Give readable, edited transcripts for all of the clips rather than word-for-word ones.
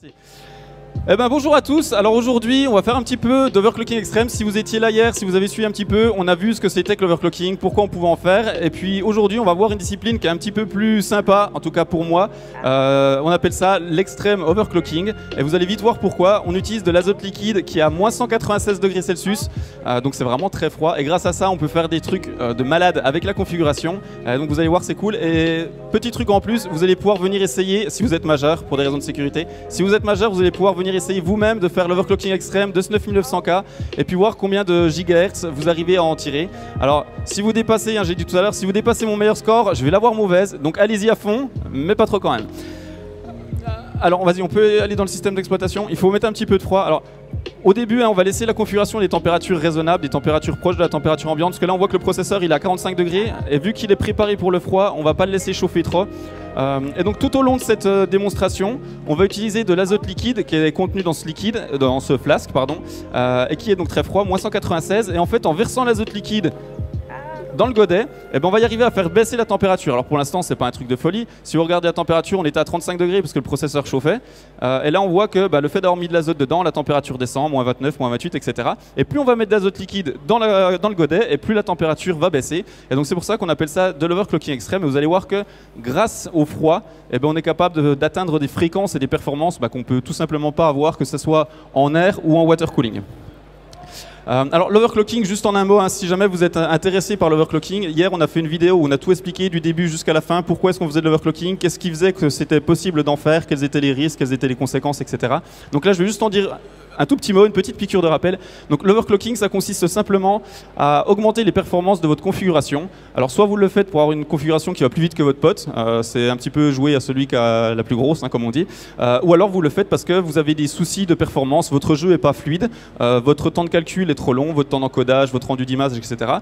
Merci. Eh ben, bonjour à tous. Alors aujourd'hui, on va faire un petit peu d'overclocking extrême. Si vous étiez là hier, si vous avez suivi un petit peu, on a vu ce que c'était que l'overclocking, pourquoi on pouvait en faire. Et puis aujourd'hui, on va voir une discipline qui est un petit peu plus sympa, en tout cas pour moi. On appelle ça l'extrême overclocking. Et vous allez vite voir pourquoi. On utilise de l'azote liquide qui est à moins 196 degrés Celsius. Donc c'est vraiment très froid. Et grâce à ça, on peut faire des trucs de malade avec la configuration. Donc vous allez voir, c'est cool. Et petit truc en plus, vous allez pouvoir venir essayer, si vous êtes majeur, pour des raisons de sécurité. Si vous êtes majeur, vous allez pouvoir venir essayer vous-même de faire l'overclocking extrême de ce 9900K et puis voir combien de gigahertz vous arrivez à en tirer. Alors si vous dépassez, j'ai dit tout à l'heure, si vous dépassez mon meilleur score, je vais l'avoir mauvaise, donc allez-y à fond, mais pas trop quand même. Alors vas-y, on peut aller dans le système d'exploitation. Il faut mettre un petit peu de froid. Alors au début, on va laisser la configuration des températures raisonnables, des températures proches de la température ambiante, parce que là on voit que le processeur il est à 45 degrés et vu qu'il est préparé pour le froid, on va pas le laisser chauffer trop. Et donc tout au long de cette démonstration, on va utiliser de l'azote liquide qui est contenu dans ce flasque, et qui est donc très froid, moins 196. Et en fait, en versant l'azote liquide dans le godet, eh ben on va y arriver à faire baisser la température. Alors pour l'instant, c'est pas un truc de folie. Si vous regardez la température, on était à 35 degrés parce que le processeur chauffait. Et là, on voit que le fait d'avoir mis de l'azote dedans, la température descend, moins 29, moins 28, etc. Et plus on va mettre de l'azote liquide dans le godet, et plus la température va baisser. Et donc c'est pour ça qu'on appelle ça de l'overclocking extrême. Et vous allez voir que grâce au froid, eh ben on est capable d'atteindre des fréquences et des performances qu'on peut tout simplement pas avoir, que ce soit en air ou en water cooling. Alors l'overclocking, juste en un mot, si jamais vous êtes intéressé par l'overclocking, hier on a fait une vidéo où on a tout expliqué du début jusqu'à la fin, pourquoi est-ce qu'on faisait de l'overclocking, qu'est-ce qui faisait que c'était possible d'en faire, quels étaient les risques, quelles étaient les conséquences, etc. Donc là je vais juste en dire un tout petit mot, une petite piqûre de rappel. Donc l'overclocking, ça consiste simplement à augmenter les performances de votre configuration. Alors soit vous le faites pour avoir une configuration qui va plus vite que votre pote, c'est un petit peu jouer à celui qui a la plus grosse, comme on dit, ou alors vous le faites parce que vous avez des soucis de performance, votre jeu n'est pas fluide, votre temps de calcul est trop long, votre temps d'encodage, votre rendu d'image, etc.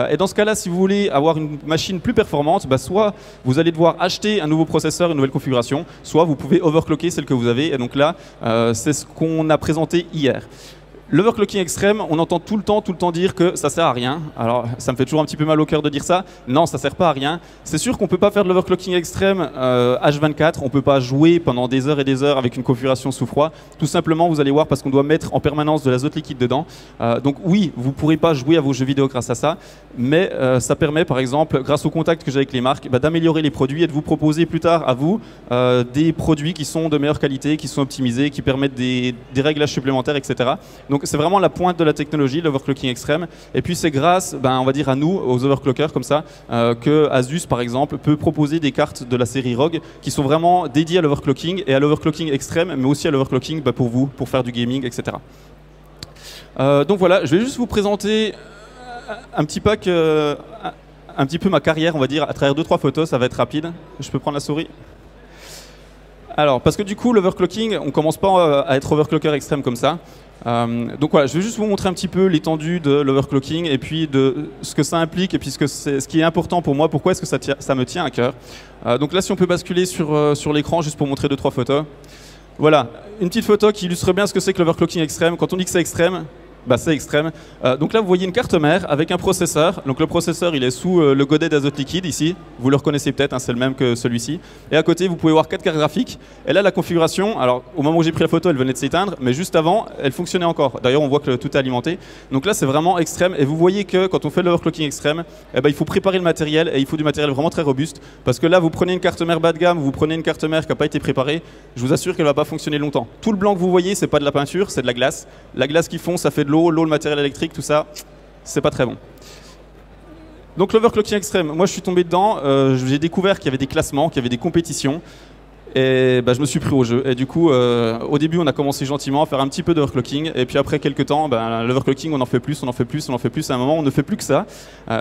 Et dans ce cas-là, si vous voulez avoir une machine plus performante, soit vous allez devoir acheter un nouveau processeur, une nouvelle configuration, soit vous pouvez overclocker celle que vous avez. Et donc là, c'est ce qu'on a présenté hier. L'overclocking extrême, on entend tout le temps dire que ça sert à rien. Alors, ça me fait toujours un petit peu mal au cœur de dire ça. Non, ça sert pas à rien. C'est sûr qu'on peut pas faire de l'overclocking extrême H24. On peut pas jouer pendant des heures et des heures avec une configuration sous froid. Tout simplement, vous allez voir, parce qu'on doit mettre en permanence de l'azote liquide dedans. Donc oui, vous pourrez pas jouer à vos jeux vidéo grâce à ça. Mais ça permet, par exemple, grâce au contact que j'ai avec les marques, d'améliorer les produits et de vous proposer plus tard à vous des produits qui sont de meilleure qualité, qui sont optimisés, qui permettent des réglages supplémentaires, etc. Donc c'est vraiment la pointe de la technologie, l'overclocking extrême. Et puis c'est grâce, on va dire à nous, aux overclockers comme ça, que Asus par exemple peut proposer des cartes de la série ROG qui sont vraiment dédiées à l'overclocking et à l'overclocking extrême, mais aussi à l'overclocking pour vous, pour faire du gaming, etc. Donc voilà, je vais juste vous présenter un petit pack, un petit peu ma carrière, on va dire, à travers 2-3 photos, ça va être rapide. Je peux prendre la souris? Alors, parce que du coup, l'overclocking, on commence pas à être overclocker extrême comme ça. Donc voilà, je vais juste vous montrer un petit peu l'étendue de l'overclocking et puis de ce que ça implique et puis ce qui est important pour moi, pourquoi est-ce que ça me tient à cœur. Donc là, si on peut basculer sur l'écran juste pour montrer 2-3 photos. Voilà, une petite photo qui illustre bien ce que c'est que l'overclocking extrême. Quand on dit que c'est extrême, c'est extrême. Donc là, vous voyez une carte mère avec un processeur. Donc le processeur, il est sous le godet d'azote liquide ici. Vous le reconnaissez peut-être, c'est le même que celui-ci. Et à côté, vous pouvez voir 4 cartes graphiques. Et là, la configuration, alors au moment où j'ai pris la photo, elle venait de s'éteindre, mais juste avant, elle fonctionnait encore. D'ailleurs, on voit que tout est alimenté. Donc là, c'est vraiment extrême. Et vous voyez que quand on fait l'overclocking extrême, il faut préparer le matériel et il faut du matériel vraiment très robuste. Parce que là, vous prenez une carte mère bas de gamme, vous prenez une carte mère qui n'a pas été préparée, je vous assure qu'elle ne va pas fonctionner longtemps. Tout le blanc que vous voyez, c'est pas de la peinture, c'est de la glace. La glace qui fond, ça fait de l'eau, le matériel électrique, tout ça, c'est pas très bon. Donc l'overclocking extrême, moi je suis tombé dedans, j'ai découvert qu'il y avait des classements, qu'il y avait des compétitions, et je me suis pris au jeu. Et du coup, au début on a commencé gentiment à faire un petit peu d'overclocking, et puis après quelques temps, l'overclocking on en fait plus, on en fait plus, on en fait plus, à un moment on ne fait plus que ça.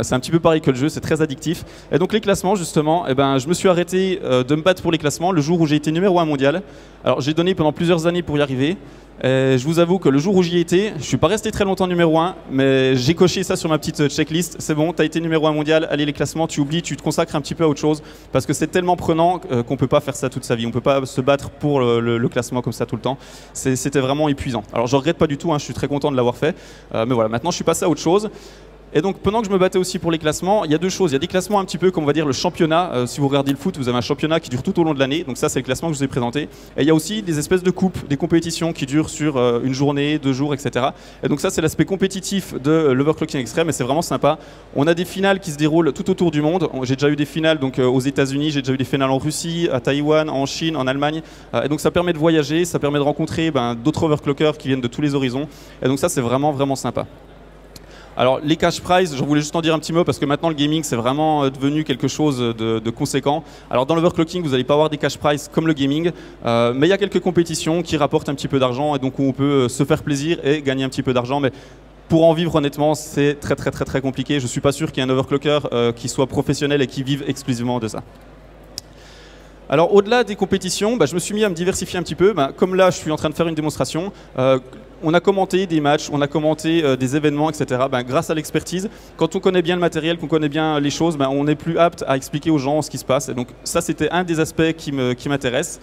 C'est un petit peu pareil que le jeu, c'est très addictif. Et donc les classements justement, je me suis arrêté de me battre pour les classemements le jour où j'ai été numéro 1 mondial. Alors j'ai donné pendant plusieurs années pour y arriver. Et je vous avoue que le jour où j'y étais, je suis pas resté très longtemps numéro 1, mais j'ai coché ça sur ma petite checklist. C'est bon, tu as été numéro 1 mondial, allez les classements, tu oublies, tu te consacres un petit peu à autre chose, parce que c'est tellement prenant qu'on peut pas faire ça toute sa vie. On peut pas se battre pour le classement comme ça tout le temps. C'était vraiment épuisant. Alors je regrette pas du tout, je suis très content de l'avoir fait, mais voilà, maintenant je suis passé à autre chose. Et donc pendant que je me battais aussi pour les classements, il y a deux choses. Il y a des classements un petit peu comme on va dire le championnat. Si vous regardez le foot, vous avez un championnat qui dure tout au long de l'année. Donc ça c'est le classement que je vous ai présenté. Et il y a aussi des espèces de coupes, des compétitions qui durent sur une journée, 2 jours, etc. Et donc ça c'est l'aspect compétitif de l'overclocking extrême et c'est vraiment sympa. On a des finales qui se déroulent tout autour du monde. J'ai déjà eu des finales donc, aux États-Unis, j'ai déjà eu des finales en Russie, à Taïwan, en Chine, en Allemagne. Et donc ça permet de voyager, ça permet de rencontrer d'autres overclockers qui viennent de tous les horizons. Et donc ça c'est vraiment vraiment sympa. Alors les cash prizes, je voulais juste en dire un petit mot parce que maintenant le gaming c'est vraiment devenu quelque chose de conséquent. Alors dans l'overclocking vous n'allez pas avoir des cash prizes comme le gaming, mais il y a quelques compétitions qui rapportent un petit peu d'argent et donc où on peut se faire plaisir et gagner un petit peu d'argent. Mais pour en vivre honnêtement c'est très compliqué. Je ne suis pas sûr qu'il y ait un overclocker qui soit professionnel et qui vive exclusivement de ça. Alors au-delà des compétitions, je me suis mis à me diversifier un petit peu. Comme là je suis en train de faire une démonstration, on a commenté des matchs, on a commenté des événements, etc. Grâce à l'expertise, quand on connaît bien le matériel, qu'on connaît bien les choses, on est plus apte à expliquer aux gens ce qui se passe. Et donc ça, c'était un des aspects qui m'intéresse.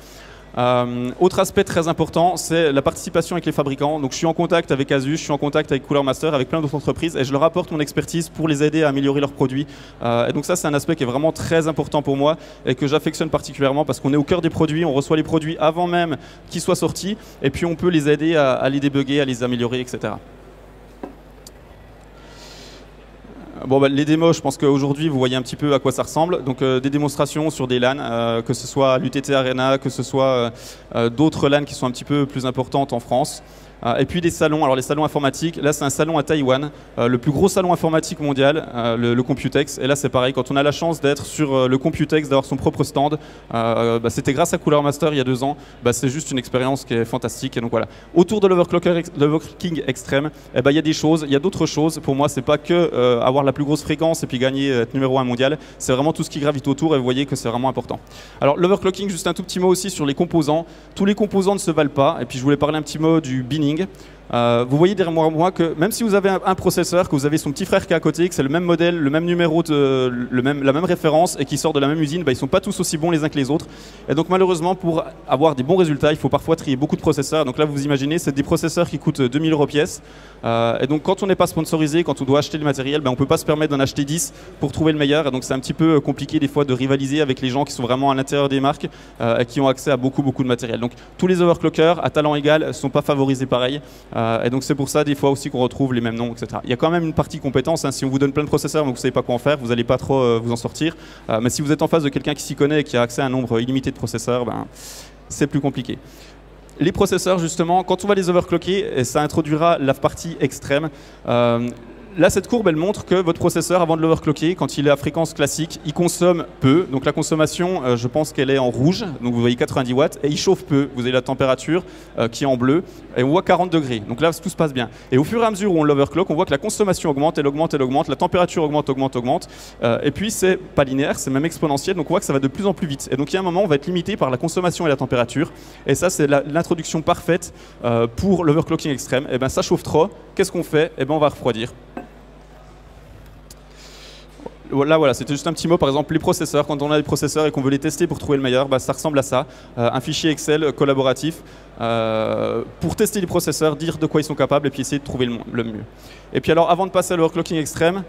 Autre aspect très important, c'est la participation avec les fabricants. Donc je suis en contact avec Asus, je suis en contact avec Cooler Master, avec plein d'autres entreprises et je leur apporte mon expertise pour les aider à améliorer leurs produits. Et donc ça c'est un aspect qui est vraiment très important pour moi et que j'affectionne particulièrement parce qu'on est au cœur des produits, on reçoit les produits avant même qu'ils soient sortis et puis on peut les aider à les débugger, à les améliorer, etc. Bon, les démos, je pense qu'aujourd'hui, vous voyez un petit peu à quoi ça ressemble. Donc, des démonstrations sur des LAN, que ce soit l'UTT Arena, que ce soit d'autres LAN qui sont un petit peu plus importantes en France. Et puis des salons, alors les salons informatiques, là c'est un salon à Taïwan, le plus gros salon informatique mondial, le Computex. Et là c'est pareil, quand on a la chance d'être sur le Computex, d'avoir son propre stand, c'était grâce à Cooler Master il y a 2 ans, c'est juste une expérience qui est fantastique. Et donc voilà, autour de l'overclocking extrême, il y a des choses, il y a d'autres choses. Pour moi c'est pas que avoir la plus grosse fréquence et puis gagner, être numéro 1 mondial, c'est vraiment tout ce qui gravite autour et vous voyez que c'est vraiment important. Alors l'overclocking, juste un tout petit mot aussi sur les composants. Tous les composants ne se valent pas et puis je voulais parler un petit mot du binning. Vous voyez derrière moi que même si vous avez un processeur, que vous avez son petit frère qui est à côté, que c'est le même modèle, le même numéro, la même référence et qui sort de la même usine, ils ne sont pas tous aussi bons les uns que les autres. Et donc malheureusement pour avoir des bons résultats, il faut parfois trier beaucoup de processeurs. Donc là vous imaginez, c'est des processeurs qui coûtent 2000 € pièce. Et donc quand on n'est pas sponsorisé, quand on doit acheter le matériel, on ne peut pas se permettre d'en acheter 10 pour trouver le meilleur. Et donc c'est un petit peu compliqué des fois de rivaliser avec les gens qui sont vraiment à l'intérieur des marques et qui ont accès à beaucoup de matériel. Donc tous les overclockers à talent égal ne sont pas favorisés pareil. Et donc c'est pour ça des fois aussi qu'on retrouve les mêmes noms, etc. Il y a quand même une partie compétence. Si on vous donne plein de processeurs mais vous ne savez pas quoi en faire, vous n'allez pas trop vous en sortir. Mais si vous êtes en face de quelqu'un qui s'y connaît et qui a accès à un nombre illimité de processeurs, c'est plus compliqué. Les processeurs, justement, quand on va les overclocker, ça introduira la partie extrême. Là, cette courbe, elle montre que votre processeur, avant de l'overclocker, quand il est à fréquence classique, il consomme peu. Donc la consommation, je pense qu'elle est en rouge. Donc vous voyez 90 watts. Et il chauffe peu. Vous avez la température qui est en bleu. Et on voit 40 degrés. Donc là, tout se passe bien. Et au fur et à mesure où on l'overclock, on voit que la consommation augmente, elle augmente, elle augmente. La température augmente, augmente, augmente. Et puis, c'est pas linéaire, c'est même exponentiel. Donc on voit que ça va de plus en plus vite. Et donc il y a un moment, on va être limité par la consommation et la température. Et ça, c'est l'introduction parfaite pour l'overclocking extrême. Et ça chauffe trop. Qu'est-ce qu'on fait? On va refroidir. Là, voilà, c'était juste un petit mot. Par exemple, les processeurs, quand on a des processeurs et qu'on veut les tester pour trouver le meilleur, ça ressemble à ça. Un fichier Excel collaboratif pour tester les processeurs, dire de quoi ils sont capables et puis essayer de trouver le mieux. Et puis alors, avant de passer à l'overclocking extrême,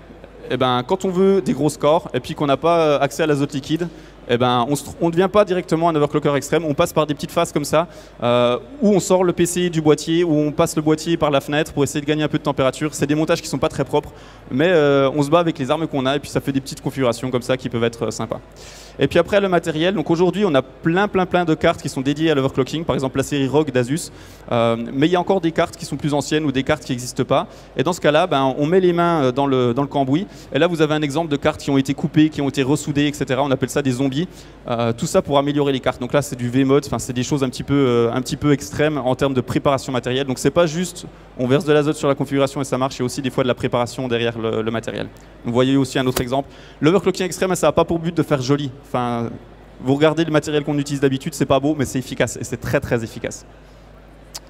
quand on veut des gros scores et puis qu'on n'a pas accès à l'azote liquide, on ne devient pas directement un overclocker extrême, on passe par des petites phases comme ça, où on sort le PC du boîtier, où on passe le boîtier par la fenêtre pour essayer de gagner un peu de température. C'est des montages qui ne sont pas très propres, mais on se bat avec les armes qu'on a et puis ça fait des petites configurations comme ça qui peuvent être sympas. Et puis après le matériel, donc aujourd'hui on a plein de cartes qui sont dédiées à l'overclocking, par exemple la série ROG d'Asus, mais il y a encore des cartes qui sont plus anciennes ou des cartes qui n'existent pas. Et dans ce cas-là, on met les mains dans le cambouis. Et là vous avez un exemple de cartes qui ont été coupées, qui ont été ressoudées, etc. On appelle ça des zombies. Tout ça pour améliorer les cartes. Donc là c'est du V-mode, c'est des choses un petit peu extrêmes en termes de préparation matérielle. Donc c'est pas juste on verse de l'azote sur la configuration et ça marche, il y a aussi des fois de la préparation derrière le matériel. Vous voyez aussi un autre exemple. L'overclocking extrême, ça n'a pas pour but de faire joli. Vous regardez le matériel qu'on utilise d'habitude, c'est pas beau, mais c'est efficace et c'est très efficace.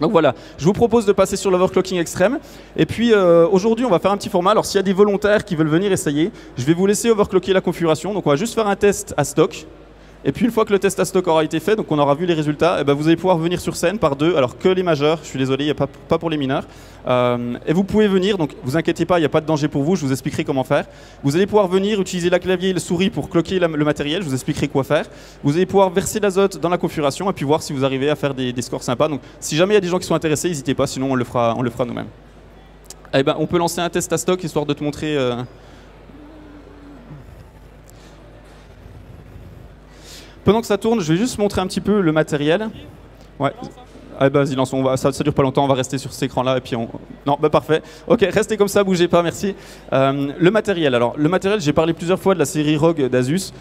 Donc voilà, je vous propose de passer sur l'overclocking extrême. Et puis aujourd'hui, on va faire un petit format. Alors s'il y a des volontaires qui veulent venir essayer, je vais vous laisser overclocker la configuration. Donc on va juste faire un test à stock. Et puis une fois que le test à stock aura été fait, donc on aura vu les résultats, et ben vous allez pouvoir venir sur scène par deux, alors que les majeurs, je suis désolé, il n'y a pas pour les mineurs. Et vous pouvez venir, donc vous inquiétez pas, il n'y a pas de danger pour vous, je vous expliquerai comment faire. Vous allez pouvoir venir utiliser la clavier et le souris pour cloquer le matériel, je vous expliquerai quoi faire. Vous allez pouvoir verser l'azote dans la configuration et puis voir si vous arrivez à faire des scores sympas. Donc si jamais il y a des gens qui sont intéressés, n'hésitez pas, sinon on le fera nous-mêmes. Eh ben, on peut lancer un test à stock histoire de te montrer... Pendant que ça tourne, je vais juste montrer un petit peu le matériel. Ouais. Ah bah, vas-y, lance, ça dure pas longtemps, on va rester sur cet écran-là et puis on... Non, bah parfait. Ok, restez comme ça, bougez pas, merci. Le matériel, j'ai parlé plusieurs fois de la série Rogue d'Asus.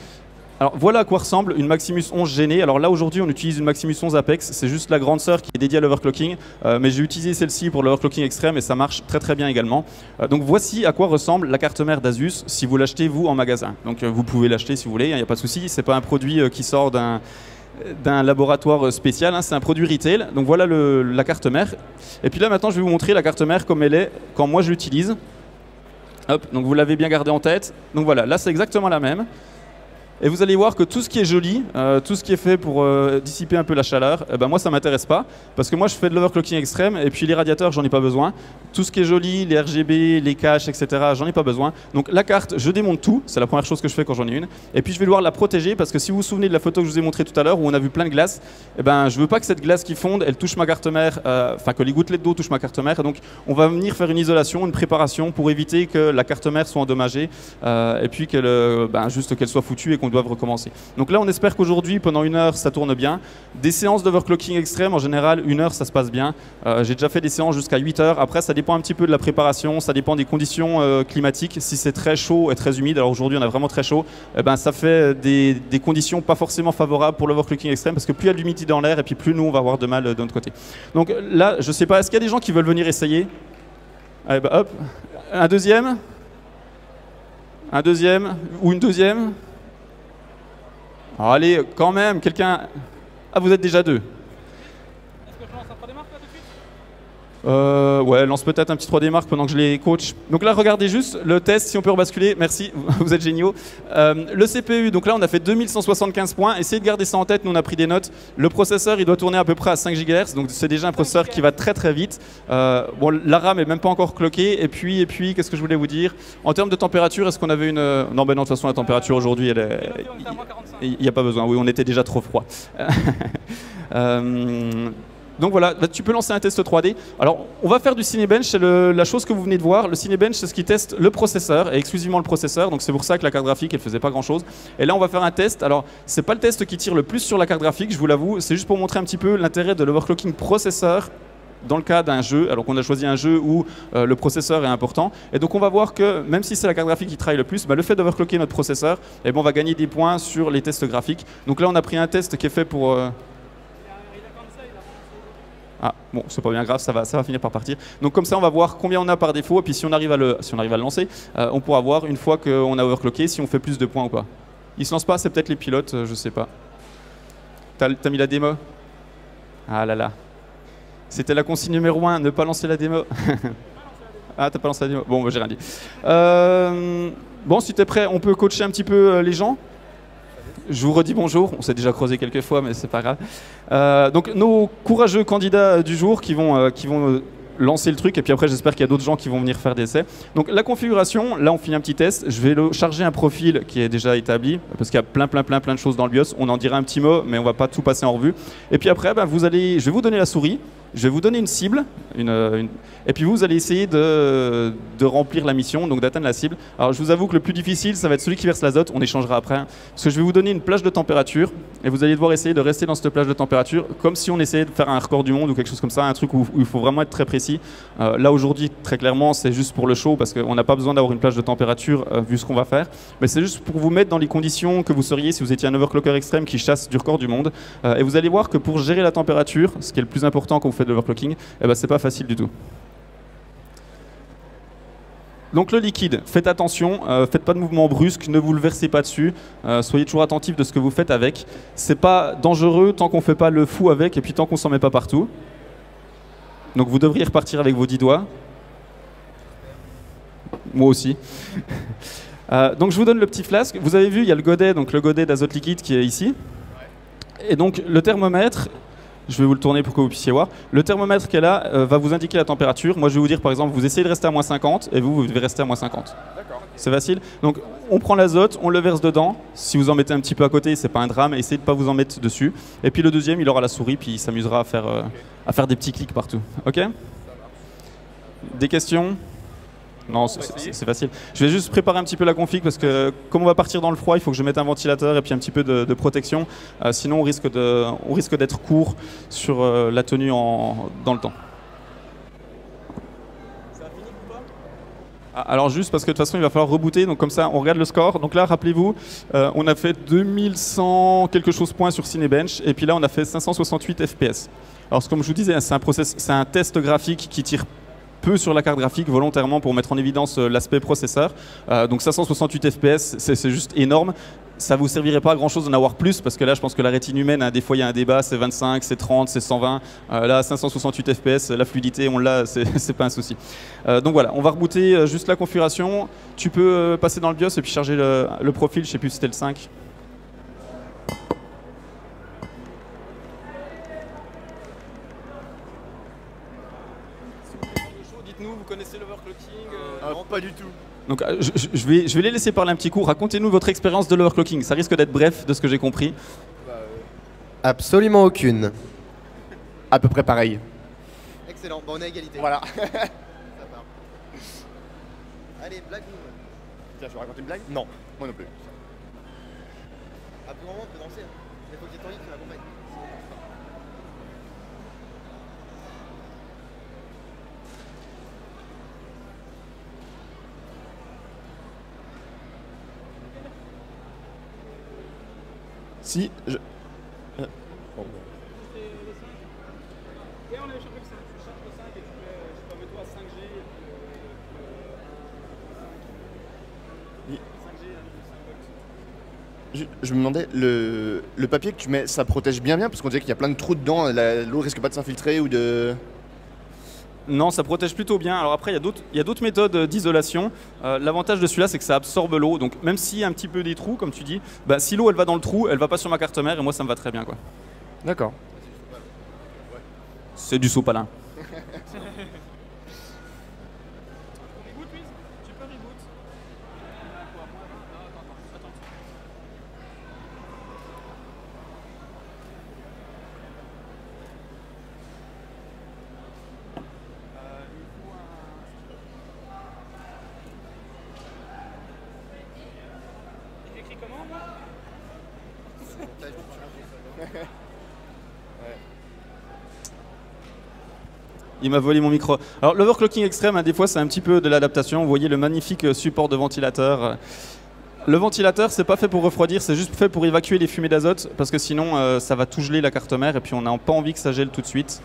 Alors voilà à quoi ressemble une Maximus 11 Genie. Alors là aujourd'hui on utilise une Maximus 11 Apex, c'est juste la grande sœur qui est dédiée à l'overclocking, mais j'ai utilisé celle-ci pour l'overclocking extrême et ça marche très très bien également. Donc voici à quoi ressemble la carte mère d'Asus si vous l'achetez vous en magasin. Donc vous pouvez l'acheter si vous voulez, il n'y a pas de souci, c'est pas un produit qui sort d'un laboratoire spécial, hein, c'est un produit retail. Donc voilà la carte mère. Et puis là maintenant je vais vous montrer la carte mère comme elle est quand moi je l'utilise. Hop, donc vous l'avez bien gardé en tête. Donc voilà, là c'est exactement la même. Et vous allez voir que tout ce qui est joli, tout ce qui est fait pour dissiper un peu la chaleur, ben moi ça m'intéresse pas, parce que moi je fais de l'overclocking extrême et puis les radiateurs j'en ai pas besoin. Tout ce qui est joli, les RGB, les caches, etc. j'en ai pas besoin. Donc la carte, je démonte tout, c'est la première chose que je fais quand j'en ai une. Et puis je vais devoir la protéger parce que si vous vous souvenez de la photo que je vous ai montrée tout à l'heure où on a vu plein de glace, eh ben je veux pas que cette glace qui fonde, elle touche ma carte mère, enfin que les gouttelettes d'eau touchent ma carte mère. Donc on va venir faire une isolation, une préparation pour éviter que la carte mère soit endommagée et puis juste qu'elle soit foutue et qu'on doive recommencer. Donc là on espère qu'aujourd'hui pendant 1 heure ça tourne bien. Des séances d'overclocking extrême en général 1 heure ça se passe bien. J'ai déjà fait des séances jusqu'à 8 heures. Après ça dépend un petit peu de la préparation, ça dépend des conditions climatiques. Si c'est très chaud et très humide, alors aujourd'hui on a vraiment très chaud, eh ben, ça fait des conditions pas forcément favorables pour l'overclocking extrême parce que plus il y a de l'humidité dans l'air et puis plus nous on va avoir de mal de notre côté. Donc là je sais pas, est-ce qu'il y a des gens qui veulent venir essayer? Allez, bah, hop, un deuxième ou une deuxième? Alors, allez, quand même, quelqu'un... Ah, vous êtes déjà 2. Est-ce que je lance un 3D Mark là tout de suite? Ouais, lance peut-être un petit 3D Mark pendant que je les coach. Donc là, regardez juste le test, si on peut rebasculer. Merci, vous êtes géniaux. Le CPU, donc là, on a fait 2175 points. Essayez de garder ça en tête, nous on a pris des notes. Le processeur, il doit tourner à peu près à 5 GHz, donc c'est déjà un processeur qui va très très vite. Bon, la RAM est même pas encore cloquée. Et puis qu'est-ce que je voulais vous dire? En termes de température, est-ce qu'on avait une... Non, ben non, de toute façon, la température aujourd'hui, elle est... Il n'y a pas besoin, oui, on était déjà trop froid. Donc voilà, tu peux lancer un test 3D. Alors, on va faire du Cinebench, c'est la chose que vous venez de voir. Le Cinebench, c'est ce qui teste le processeur, et exclusivement le processeur. Donc c'est pour ça que la carte graphique, elle faisait pas grand-chose. Et là, on va faire un test. Alors, c'est pas le test qui tire le plus sur la carte graphique, je vous l'avoue. C'est juste pour montrer un petit peu l'intérêt de l'overclocking processeur dans le cas d'un jeu, alors qu'on a choisi un jeu où le processeur est important. Et donc on va voir que même si c'est la carte graphique qui travaille le plus, le fait d'overclocker notre processeur, eh ben, on va gagner des points sur les tests graphiques. Donc là on a pris un test qui est fait pour... Ah bon, c'est pas bien grave, ça va finir par partir. Donc comme ça on va voir combien on a par défaut, et puis si on arrive à le lancer, on pourra voir une fois qu'on a overclocké si on fait plus de points ou pas. Il se lance pas, c'est peut-être les pilotes, je sais pas. T'as mis la démo? Ah là là. C'était la consigne numéro 1, ne pas lancer la démo. Ah, t'as pas lancé la démo? Bon, j'ai rien dit. Bon, si t'es prêt, on peut coacher un petit peu les gens. Je vous redis bonjour, on s'est déjà croisé quelques fois, mais c'est pas grave. Donc, nos courageux candidats du jour qui vont lancer le truc, et puis après j'espère qu'il y a d'autres gens qui vont venir faire des essais. Donc la configuration, là on finit un petit test, je vais charger un profil qui est déjà établi, parce qu'il y a plein de choses dans le BIOS, on en dira un petit mot, mais on va pas tout passer en revue. Et puis après, je vais vous donner la souris, je vais vous donner une cible, et puis vous allez essayer de remplir la mission, donc d'atteindre la cible. Alors je vous avoue que le plus difficile, ça va être celui qui verse l'azote, on échangera après, hein, parce que je vais vous donner une plage de température, et vous allez devoir essayer de rester dans cette plage de température, comme si on essayait de faire un record du monde ou quelque chose comme ça, un truc où il faut vraiment être très précis. Là aujourd'hui, très clairement, c'est juste pour le show, parce qu'on n'a pas besoin d'avoir une plage de température vu ce qu'on va faire, mais c'est juste pour vous mettre dans les conditions que vous seriez si vous étiez un overclocker extrême qui chasse du record du monde. Et vous allez voir que pour gérer la température, ce qui est le plus important quand vous faites de l'overclocking, eh ben, c'est pas facile du tout. Donc le liquide, faites attention, faites pas de mouvement brusque, ne vous le versez pas dessus, soyez toujours attentif de ce que vous faites avec. C'est pas dangereux tant qu'on fait pas le fou avec et puis tant qu'on s'en met pas partout. Donc vous devriez repartir avec vos 10 doigts. Moi aussi. Donc je vous donne le petit flasque. Vous avez vu, il y a le godet, donc le godet d'azote liquide qui est ici. Et donc le thermomètre, je vais vous le tourner pour que vous puissiez voir. Le thermomètre qui est là va vous indiquer la température. Moi je vais vous dire par exemple, vous essayez de rester à moins 50 et vous devez rester à moins 50. C'est facile. Donc on prend l'azote, on le verse dedans. Si vous en mettez un petit peu à côté, c'est pas un drame. Essayez de pas vous en mettre dessus. Et puis le deuxième, il aura la souris, puis il s'amusera à faire des petits clics partout. Ok? Des questions? Non, c'est facile. Je vais juste préparer un petit peu la config parce que comme on va partir dans le froid, il faut que je mette un ventilateur et puis un petit peu de protection. Sinon, on risque d'être court sur la tenue dans le temps. Alors juste parce que de toute façon il va falloir rebooter, donc comme ça on regarde le score. Donc là rappelez-vous, on a fait 2100 quelque chose points sur Cinebench et puis là on a fait 568 FPS. Alors comme je vous disais, c'est un test graphique qui tire peu sur la carte graphique volontairement pour mettre en évidence l'aspect processeur. Donc 568 FPS, c'est juste énorme. Ça ne vous servirait pas à grand chose d'en avoir plus parce que là je pense que la rétine humaine, des fois il y a un débat, c'est 25, c'est 30, c'est 120. Là 568 FPS, la fluidité on l'a, c'est pas un souci. Donc voilà, on va rebooter juste la configuration. Tu peux passer dans le BIOS et puis charger le profil, je sais plus si c'était le 5. Dites-nous, vous connaissez l'overclocking? Non, pas du tout. Donc je vais les laisser parler un petit coup. Racontez-nous votre expérience de l'overclocking. Ça risque d'être bref de ce que j'ai compris. Absolument aucune. À peu près pareil. Excellent, bon, on est à égalité. Voilà. Ça part. Allez, blague move. Tiens, je vais raconter une blague? Non, moi non plus. À tout moment, on peut danser. Il faut que tu aies ton lit qui m'accompagne. Si, je... Et on avait chopé le 5. Tu charges le 5 et tu mets, je sais pas, mets-toi à 5G. Je me demandais, le papier que tu mets, ça protège bien parce qu'on dirait qu'il y a plein de trous dedans, l'eau risque pas de s'infiltrer ou de... Non, ça protège plutôt bien. Alors après, il y a d'autres méthodes d'isolation. L'avantage de celui-là, c'est que ça absorbe l'eau. Donc même s'il y a un petit peu des trous, comme tu dis, bah, si l'eau elle va dans le trou, elle va pas sur ma carte mère et moi ça me va très bien, quoi. D'accord. C'est du sopalin. Il m'a volé mon micro. Alors l'overclocking extrême, des fois c'est un petit peu de l'adaptation. Vous voyez le magnifique support de ventilateur. Le ventilateur, c'est pas fait pour refroidir, c'est juste fait pour évacuer les fumées d'azote parce que sinon ça va tout geler la carte mère et puis on n'a pas envie que ça gèle tout de suite.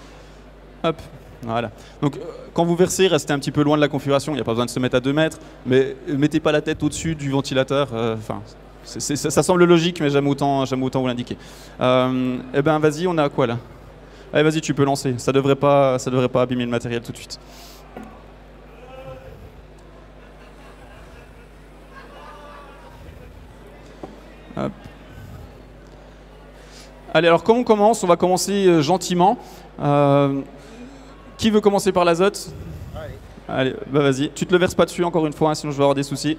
Hop, voilà. Donc quand vous versez, restez un petit peu loin de la configuration. Il n'y a pas besoin de se mettre à 2 mètres, mais mettez pas la tête au-dessus du ventilateur. Enfin, ça semble logique, mais j'aime autant vous l'indiquer. Eh ben vas-y, on est à quoi là? Allez, vas-y, tu peux lancer. Ça devrait pas abîmer le matériel tout de suite. Hop. Allez, alors comment on commence? On va commencer gentiment. Qui veut commencer par l'azote? Allez, bah vas-y. Tu te le verses pas dessus encore une fois, hein, sinon je vais avoir des soucis.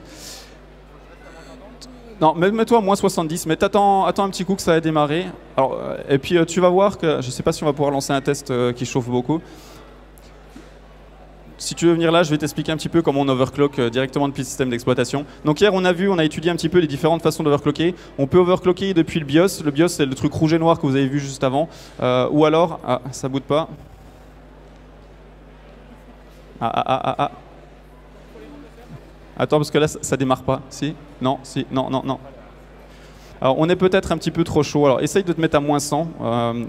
Non, mets-toi à moins 70, mais attends un petit coup que ça ait démarré. Alors, et puis tu vas voir que, je ne sais pas si on va pouvoir lancer un test qui chauffe beaucoup. Si tu veux venir là, je vais t'expliquer un petit peu comment on overclock directement depuis le système d'exploitation. Donc hier, on a étudié un petit peu les différentes façons d'overclocker. On peut overclocker depuis le BIOS. Le BIOS, c'est le truc rouge et noir que vous avez vu juste avant. Ou alors, ça boude pas. Attends, parce que là, ça démarre pas. Si? Non, si, non. Alors, on est peut-être un petit peu trop chaud. Alors, essaye de te mettre à moins 100.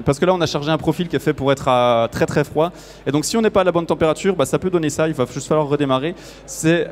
Parce que là, on a chargé un profil qui est fait pour être à très très froid. Et donc, si on n'est pas à la bonne température, bah, ça peut donner ça. Il va juste falloir redémarrer. C'est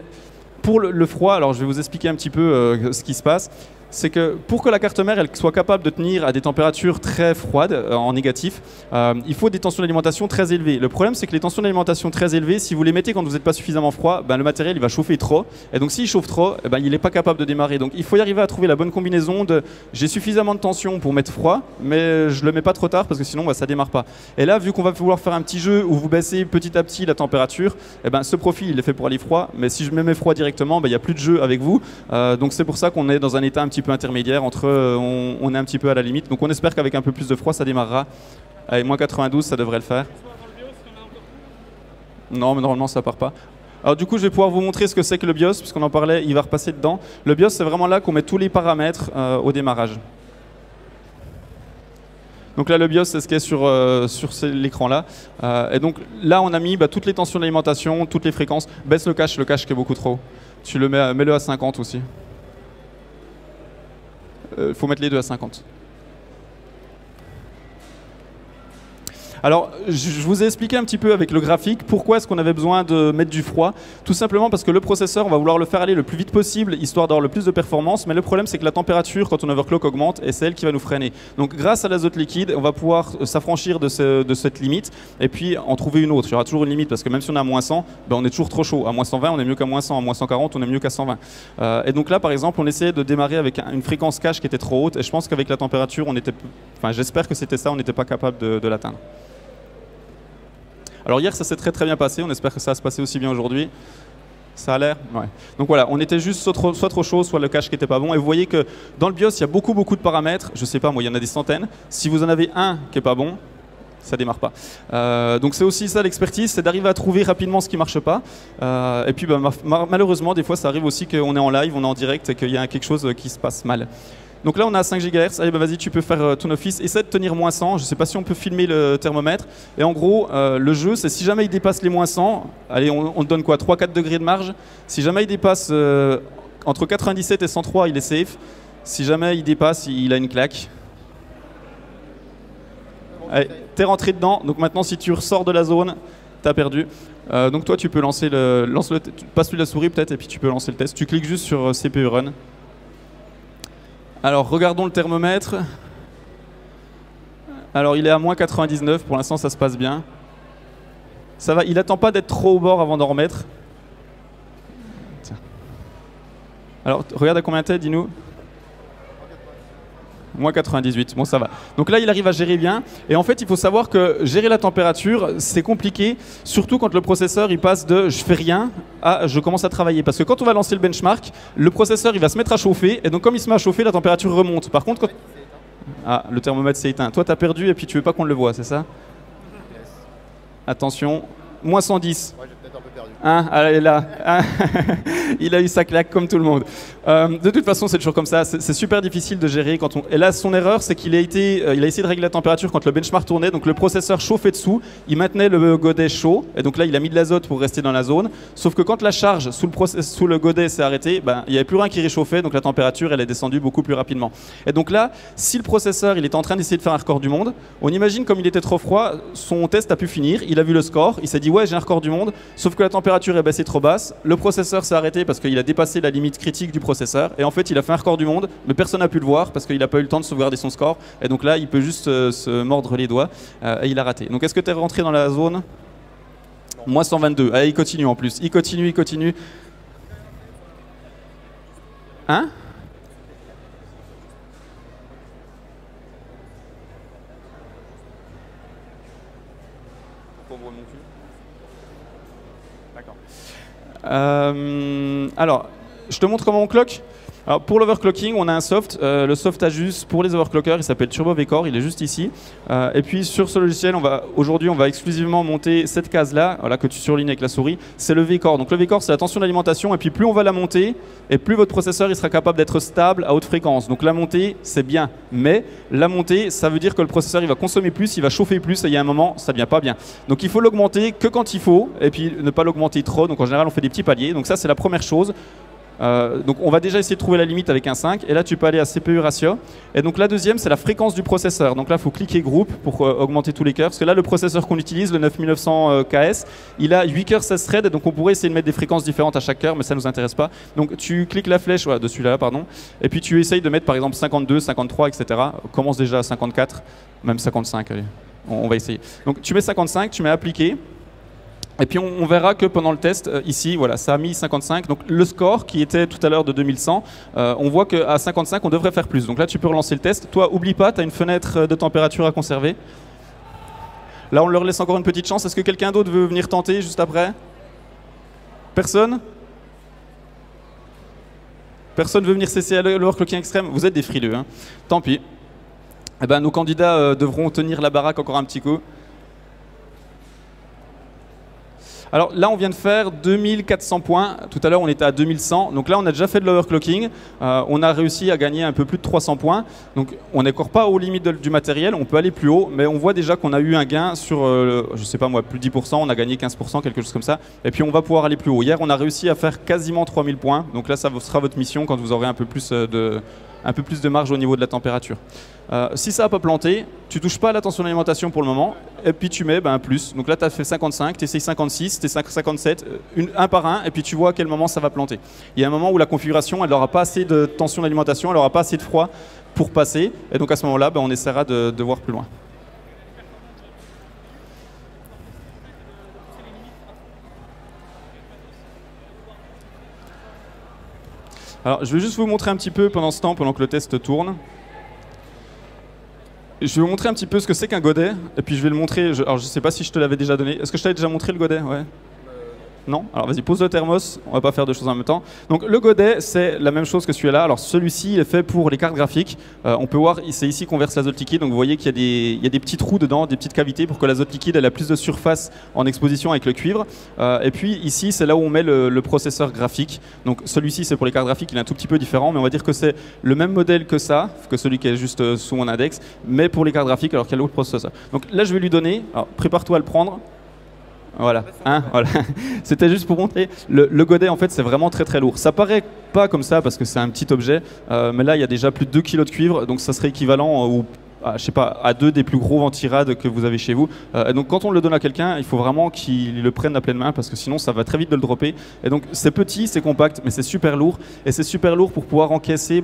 pour le froid. Alors, je vais vous expliquer un petit peu ce qui se passe. c'est que pour que la carte mère elle soit capable de tenir à des températures très froides, en négatif, il faut des tensions d'alimentation très élevées. Le problème, c'est que les tensions d'alimentation très élevées, si vous les mettez quand vous n'êtes pas suffisamment froid, ben, le matériel il va chauffer trop. Et donc s'il chauffe trop, ben, il n'est pas capable de démarrer. Donc il faut y arriver à trouver la bonne combinaison de j'ai suffisamment de tension pour mettre froid, mais je le mets pas trop tard parce que sinon ben, ça démarre pas. Et là, vu qu'on va vouloir faire un petit jeu où vous baissez petit à petit la température, eh ben, ce profil il est fait pour aller froid, mais si je me mets froid directement, ben, il n'y a plus de jeu avec vous. Donc c'est pour ça qu'on est dans un état un petit peu intermédiaire entre on est un petit peu à la limite. Donc on espère qu'avec un peu plus de froid ça démarrera. Allez, moins 92 ça devrait le faire. Non mais normalement ça part pas. Alors du coup je vais pouvoir vous montrer ce que c'est que le BIOS puisqu'on en parlait, il va repasser dedans. Le BIOS c'est vraiment là qu'on met tous les paramètres au démarrage. Donc là le BIOS c'est ce qui est sur l'écran là. Et donc là on a mis toutes les tensions d'alimentation, toutes les fréquences. Baisse le cache qui est beaucoup trop haut. Tu le mets-le à 50 aussi. Faut mettre les deux à 50. Alors, je vous ai expliqué un petit peu avec le graphique pourquoi est-ce qu'on avait besoin de mettre du froid. Tout simplement parce que le processeur, on va vouloir le faire aller le plus vite possible, histoire d'avoir le plus de performance. Mais le problème, c'est que la température, quand on overclock, augmente et c'est elle qui va nous freiner. Donc, grâce à l'azote liquide, on va pouvoir s'affranchir de cette limite et puis en trouver une autre. Il y aura toujours une limite parce que même si on est à moins 100, ben, on est toujours trop chaud. À moins 120, on est mieux qu'à moins 100. À moins 140, on est mieux qu'à 120. Et donc là, par exemple, on essayait de démarrer avec une fréquence cache qui était trop haute. Et je pense qu'avec la température, j'espère que c'était ça, on n'était pas capable de l'atteindre. Alors hier ça s'est très bien passé, on espère que ça va se passer aussi bien aujourd'hui. Ça a l'air? Ouais. Donc voilà, on était juste soit trop chaud, soit le cache qui n'était pas bon. Et vous voyez que dans le BIOS, il y a beaucoup de paramètres. Je sais pas, moi, il y en a des centaines. Si vous en avez un qui n'est pas bon, ça démarre pas. Donc c'est aussi ça l'expertise, c'est d'arriver à trouver rapidement ce qui marche pas. Et puis malheureusement, des fois, ça arrive aussi qu'on est en live, on est en direct et qu'il y a quelque chose qui se passe mal. Donc là on est à 5 GHz, allez vas-y tu peux faire ton office, essaie de tenir moins 100, je sais pas si on peut filmer le thermomètre. Et en gros le jeu c'est si jamais il dépasse les moins 100, allez on te donne quoi, 3-4 degrés de marge. Si jamais il dépasse entre 97 et 103 il est safe, si jamais il dépasse il a une claque. Allez, t'es rentré dedans, donc maintenant si tu ressors de la zone, t'as perdu. Donc toi tu peux lancer passe-lui la souris peut-être et puis tu peux lancer le test, tu cliques juste sur CPU Run. Alors, regardons le thermomètre. Alors, il est à moins 99. Pour l'instant, ça se passe bien. Ça va, il n'attend pas d'être trop au bord avant d'en remettre. Tiens. Alors, regarde à combien t'es, dis-nous. Moins 98, bon ça va. Donc là il arrive à gérer bien et en fait il faut savoir que gérer la température c'est compliqué, surtout quand le processeur il passe de je fais rien à je commence à travailler, parce que quand on va lancer le benchmark, le processeur il va se mettre à chauffer et donc comme il se met à chauffer la température remonte. Par contre quand... Ah, le thermomètre s'est éteint, toi t'as perdu et puis tu veux pas qu'on le voit, c'est ça? Attention, moins 110. Ouais, j'ai peut-être un peu perdu. Allez là, il a eu sa claque comme tout le monde. De toute façon, c'est toujours comme ça. C'est super difficile de gérer quand on. Et là, son erreur, c'est qu'il a essayé de régler la température quand le benchmark tournait. Donc le processeur chauffait dessous, il maintenait le godet chaud. Et donc là, il a mis de l'azote pour rester dans la zone. Sauf que quand la charge sous le godet s'est arrêtée, ben, il n'y avait plus rien qui réchauffait. Donc la température, elle est descendue beaucoup plus rapidement. Et donc là, si le processeur, il était en train d'essayer de faire un record du monde, on imagine comme il était trop froid, son test a pu finir. Il a vu le score, il s'est dit ouais, j'ai un record du monde. Sauf que la température est baissée trop basse, le processeur s'est arrêté parce qu'il a dépassé la limite critique du processeur et en fait il a fait un record du monde mais personne n'a pu le voir parce qu'il n'a pas eu le temps de sauvegarder son score et donc là il peut juste se mordre les doigts et il a raté. Donc est-ce que tu es rentré dans la zone? Moins 122, allez il continue en plus, il continue. Hein? Alors, je te montre comment on cloque. Alors, pour l'overclocking, on a un soft. Le soft ajuste pour les overclockers, il s'appelle Turbo Vcore, il est juste ici. Et puis sur ce logiciel, aujourd'hui, on va exclusivement monter cette case-là, voilà, que tu surlignes avec la souris. C'est le Vcore. Donc le Vcore, c'est la tension d'alimentation. Et puis plus on va la monter, et plus votre processeur il sera capable d'être stable à haute fréquence. Donc la montée, c'est bien. Mais la montée, ça veut dire que le processeur il va consommer plus, il va chauffer plus, et il y a un moment, ça ne devient pas bien. Donc il faut l'augmenter que quand il faut, et puis ne pas l'augmenter trop. Donc en général, on fait des petits paliers. Donc ça, c'est la première chose. Donc on va déjà essayer de trouver la limite avec un 5, et là tu peux aller à CPU ratio. Et donc la deuxième, c'est la fréquence du processeur. Donc là, il faut cliquer groupe pour augmenter tous les cœurs, parce que là, le processeur qu'on utilise, le 9900 KS, il a 8 cœurs 16 threads, donc on pourrait essayer de mettre des fréquences différentes à chaque cœur, mais ça ne nous intéresse pas. Donc tu cliques la flèche de celui-là, pardon, et puis tu essayes de mettre par exemple 52, 53, etc. On commence déjà à 54, même 55, allez, on va essayer. Donc tu mets 55, tu mets appliquer. Et puis on verra que pendant le test, ici, voilà, ça a mis 55. Donc le score qui était tout à l'heure de 2100, on voit qu'à 55, on devrait faire plus. Donc là, tu peux relancer le test. Toi, oublie pas, tu as une fenêtre de température à conserver. Là, on leur laisse encore une petite chance. Est-ce que quelqu'un d'autre veut venir tenter juste après? Personne? Personne veut venir cesser à l'overclocking extrême? Vous êtes des frileux, hein. Tant pis. Eh ben, nos candidats devront tenir la baraque encore un petit coup. Alors là, on vient de faire 2400 points. Tout à l'heure, on était à 2100. Donc là, on a déjà fait de l'overclocking. On a réussi à gagner un peu plus de 300 points. Donc on n'est encore pas aux limites du matériel. On peut aller plus haut. Mais on voit déjà qu'on a eu un gain sur, je sais pas moi, plus de 10%. On a gagné 15%, quelque chose comme ça. Et puis on va pouvoir aller plus haut. Hier, on a réussi à faire quasiment 3000 points. Donc là, ça sera votre mission quand vous aurez un peu plus de marge au niveau de la température. Si ça n'a pas planté, tu touches pas à la tension d'alimentation pour le moment, et puis tu mets un plus. Donc là, tu as fait 55, tu essayes 56, tu essayes 57, un par un, et puis tu vois à quel moment ça va planter. Il y a un moment où la configuration, elle n'aura pas assez de tension d'alimentation, elle n'aura pas assez de froid pour passer, et donc à ce moment-là, on essaiera de voir plus loin. Alors, je vais juste vous montrer un petit peu pendant ce temps, pendant que le test tourne. Je vais vous montrer un petit peu ce que c'est qu'un godet, et puis je vais le montrer. Alors, je ne sais pas si je te l'avais déjà donné. Est-ce que je t'avais déjà montré le godet? Ouais. Non? Alors vas-y, pose le thermos, on va pas faire deux choses en même temps. Donc le godet, c'est la même chose que celui-là. Alors celui-ci, il est fait pour les cartes graphiques. On peut voir, c'est ici qu'on verse l'azote liquide. Donc vous voyez qu'il y a des petits trous dedans, des petites cavités pour que l'azote liquide ait plus de surface en exposition avec le cuivre. Et puis ici, c'est là où on met le processeur graphique. Donc celui-ci, c'est pour les cartes graphiques, il est un tout petit peu différent, mais on va dire que c'est le même modèle que ça, que celui qui est juste sous mon index, mais pour les cartes graphiques alors qu'il y a l'autre processeur. Donc là, je vais lui donner, alors prépare-toi à le prendre. Voilà, voilà. C'était juste pour montrer. Le godet, en fait, c'est vraiment très très lourd. Ça paraît pas comme ça parce que c'est un petit objet, mais là, il y a déjà plus de 2 kg de cuivre, donc ça serait équivalent je sais pas, à 2 des plus gros ventirades que vous avez chez vous. Et donc quand on le donne à quelqu'un, il faut vraiment qu'il le prenne à pleine main parce que sinon ça va très vite de le dropper. Et donc c'est petit, c'est compact, mais c'est super lourd. Et c'est super lourd pour pouvoir encaisser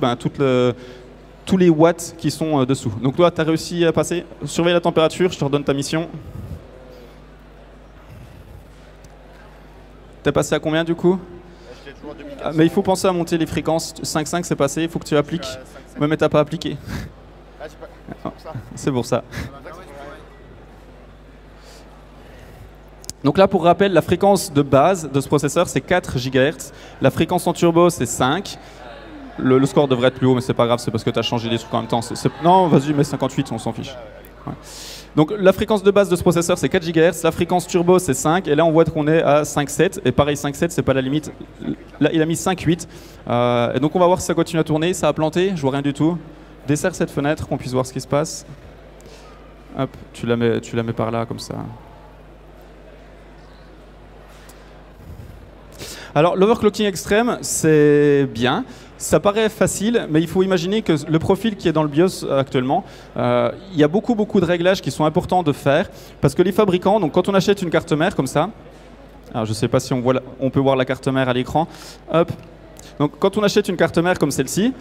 tous les watts qui sont dessous. Donc toi, tu as réussi à passer. Surveille la température, je te redonne ta mission. T'es passé à combien du coup? Mais il faut penser à monter les fréquences. 5.5 c'est passé, il faut que tu appliques. Ouais, mais t'as pas appliqué. C'est pour ça. Donc là, pour rappel, la fréquence de base de ce processeur, c'est 4 GHz. La fréquence en turbo, c'est 5. Le score devrait être plus haut, mais c'est pas grave, c'est parce que tu as changé des trucs en même temps. Non, vas-y, mets 58, on s'en fiche. Ouais. Donc la fréquence de base de ce processeur, c'est 4 GHz. La fréquence turbo, c'est 5. Et là, on voit qu'on est à 5.7. Et pareil, 5.7, c'est pas la limite. Là, il a mis 5.8. Et donc, on va voir si ça continue à tourner. Ça a planté, je vois rien du tout. Desserre cette fenêtre, qu'on puisse voir ce qui se passe. Hop, tu la mets par là, comme ça. Alors, l'overclocking extrême, c'est bien. Ça paraît facile, mais il faut imaginer que le profil qui est dans le BIOS actuellement, il y a beaucoup de réglages qui sont importants de faire, parce que les fabricants, donc quand on achète une carte mère comme ça, alors je ne sais pas si on peut voir la carte mère à l'écran, hop. Donc quand on achète une carte mère comme celle-ci,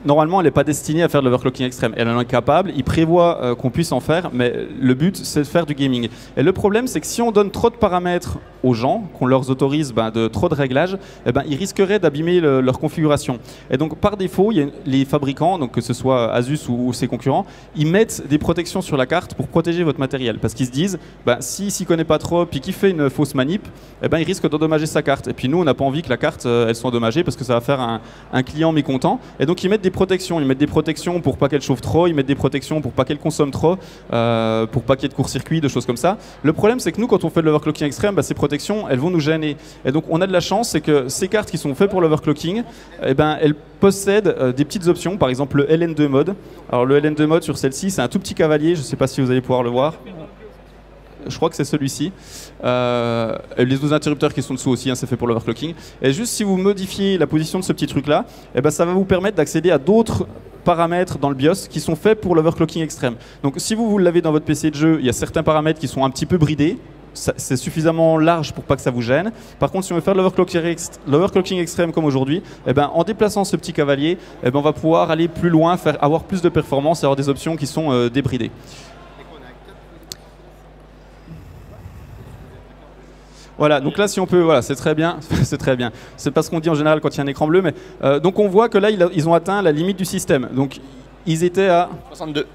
normalement, elle n'est pas destinée à faire de l'overclocking extrême. Elle en est capable, il prévoit qu'on puisse en faire, mais le but, c'est de faire du gaming. Et le problème, c'est que si on donne trop de paramètres aux gens, qu'on leur autorise trop de réglages, ils risqueraient d'abîmer leur configuration. Et donc, par défaut, il y a les fabricants, donc que ce soit Asus ou ses concurrents, ils mettent des protections sur la carte pour protéger votre matériel. Parce qu'ils se disent, s'il s'y connaît pas trop, puis qu'il fait une fausse manip, il risque d'endommager sa carte. Et puis nous, on n'a pas envie que la carte, elle soit endommagée, parce que ça va faire un client mécontent. Et donc, ils mettent des protections. Ils mettent des protections pour pas qu'elle chauffe trop, ils mettent des protections pour pas qu'elle consomme trop, pour pas qu'il y ait de court-circuit, de choses comme ça. Le problème, c'est que nous, quand on fait de l'overclocking extrême, ces protections, elles vont nous gêner. Et donc, on a de la chance, c'est que ces cartes qui sont faites pour l'overclocking, elles possèdent des petites options, par exemple le LN2 mode. Alors, le LN2 mode sur celle-ci, c'est un tout petit cavalier, je sais pas si vous allez pouvoir le voir. je crois que c'est celui-ci. Et les autres interrupteurs qui sont dessous aussi, hein, c'est fait pour l'overclocking. Et juste si vous modifiez la position de ce petit truc-là, eh ben, ça va vous permettre d'accéder à d'autres paramètres dans le BIOS qui sont faits pour l'overclocking extrême. Donc si vous l'avez dans votre PC de jeu, il y a certains paramètres qui sont un petit peu bridés. C'est suffisamment large pour pas que ça vous gêne. Par contre, si on veut faire l'overclocking extrême comme aujourd'hui, eh ben, en déplaçant ce petit cavalier, eh ben, on va pouvoir aller plus loin, avoir plus de performance et avoir des options qui sont débridées. Voilà, donc là si on peut, voilà, c'est très bien, c'est très bien. C'est pas ce qu'on dit en général quand il y a un écran bleu, mais donc on voit que là ils ont atteint la limite du système. Donc ils étaient à 62.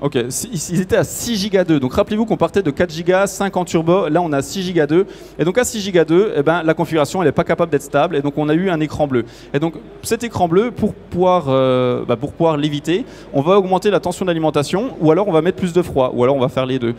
Ok, ils étaient à 6 Go 2. Donc rappelez-vous qu'on partait de 4 Go, 5 en turbo, là on a 6 Go 2. Et donc à 6 Go 2, eh ben, la configuration elle n'est pas capable d'être stable et donc on a eu un écran bleu. Et donc cet écran bleu, pour pouvoir l'éviter, on va augmenter la tension d'alimentation ou alors on va mettre plus de froid ou alors on va faire les deux.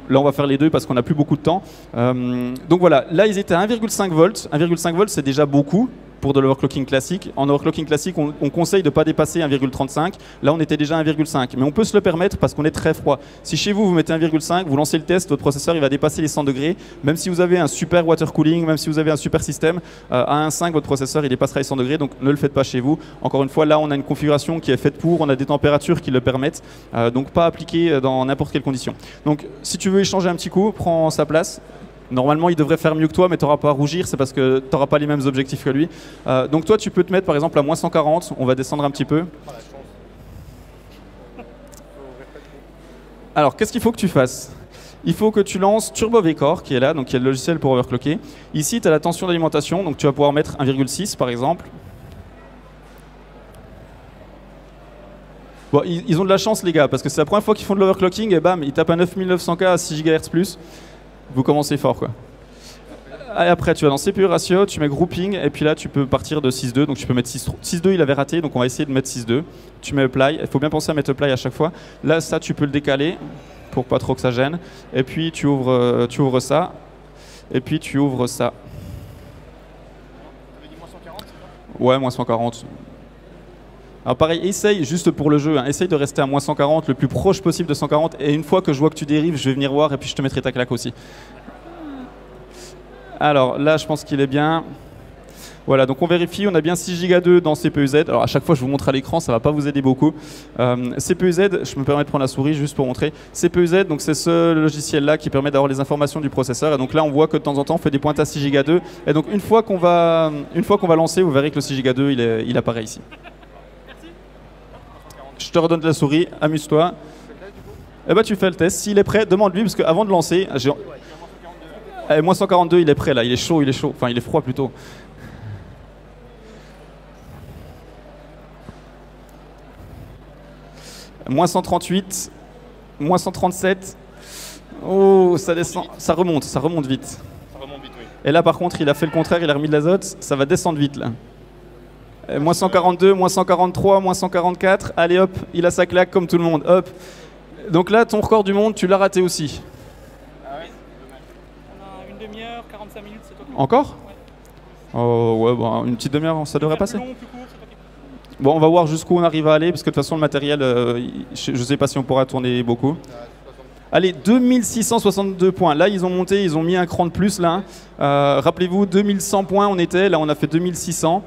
Là, on va faire les deux parce qu'on n'a plus beaucoup de temps. Donc voilà, là, ils étaient à 1,5 volts. 1,5 volts, c'est déjà beaucoup pour de l'overclocking classique. En overclocking classique, on conseille de ne pas dépasser 1,35. Là, on était déjà à 1,5. Mais on peut se le permettre parce qu'on est très froid. Si chez vous, vous mettez 1,5, vous lancez le test, votre processeur il va dépasser les 100 degrés. Même si vous avez un super water cooling, même si vous avez un super système, à 1,5, votre processeur il dépassera les 100 degrés. Donc ne le faites pas chez vous. Encore une fois, là, on a une configuration qui est faite pour. On a des températures qui le permettent. Donc pas appliqué dans n'importe quelle condition. Donc si tu veux échanger un petit coup, prends sa place. Normalement, il devrait faire mieux que toi, mais tu n'auras pas à rougir, c'est parce que tu n'auras pas les mêmes objectifs que lui. Donc toi, tu peux te mettre par exemple à moins 140, on va descendre un petit peu. Alors, qu'est-ce qu'il faut que tu fasses? Il faut que tu lances Turbo VCore, qui est là, donc qui est le logiciel pour overclocker. Ici, tu as la tension d'alimentation, donc tu vas pouvoir mettre 1,6 par exemple. Bon, ils ont de la chance les gars, parce que c'est la première fois qu'ils font de l'overclocking et bam, ils tapent un 9900K à 6 GHz+. Vous commencez fort quoi. Et après tu vas dans CPU ratio, tu mets grouping et puis là tu peux partir de 6.2, donc tu peux mettre 6.2, il avait raté donc on va essayer de mettre 6.2. Tu mets apply, il faut bien penser à mettre apply à chaque fois. Là ça tu peux le décaler pour pas trop que ça gêne. Et puis tu ouvres ça et puis tu ouvres ça. Tu avais dit moins 140, c'est ça? Ouais, moins 140. Alors pareil, essaye juste pour le jeu, hein, essaye de rester à moins 140, le plus proche possible de 140, et une fois que je vois que tu dérives, je vais venir voir et puis je te mettrai ta claque aussi. Alors là, je pense qu'il est bien. Voilà, donc on vérifie, on a bien 6 Go 2 dans CPU-Z. Alors à chaque fois, je vous montre à l'écran, ça ne va pas vous aider beaucoup. CPU-Z, je me permets de prendre la souris juste pour montrer. CPU-Z, donc c'est ce logiciel-là qui permet d'avoir les informations du processeur. Et donc là, on voit que de temps en temps, on fait des pointes à 6 Go 2. Et donc une fois qu'on va lancer, vous verrez que le 6 Go 2, il apparaît ici. Je te redonne la souris, amuse-toi. Et bah tu fais le test. S'il est prêt, demande-lui, parce qu'avant de lancer, moins 142, il est prêt là, il est chaud, enfin il est froid plutôt. Moins 138, moins 137. Oh, ça descend, ça remonte vite. Ça remonte vite, oui. Et là par contre, il a fait le contraire, il a remis de l'azote, ça va descendre vite là. Moins 142, moins 143, moins 144. Allez hop, il a sa claque comme tout le monde. Hop. Donc là, ton record du monde, tu l'as raté aussi. Ah oui, dommage. On a une demi-heure, 45 minutes, c'est toi qui... Encore? Ouais. Oh ouais, bon, une petite demi-heure, ça devrait passer. Plus long, plus court, c'est toi qui... Bon, on va voir jusqu'où on arrive à aller, parce que de toute façon, le matériel, je ne sais pas si on pourra tourner beaucoup. Allez, 2662 points. Là, ils ont monté, ils ont mis un cran de plus là. Rappelez-vous, 2100 points on était, là on a fait 2600.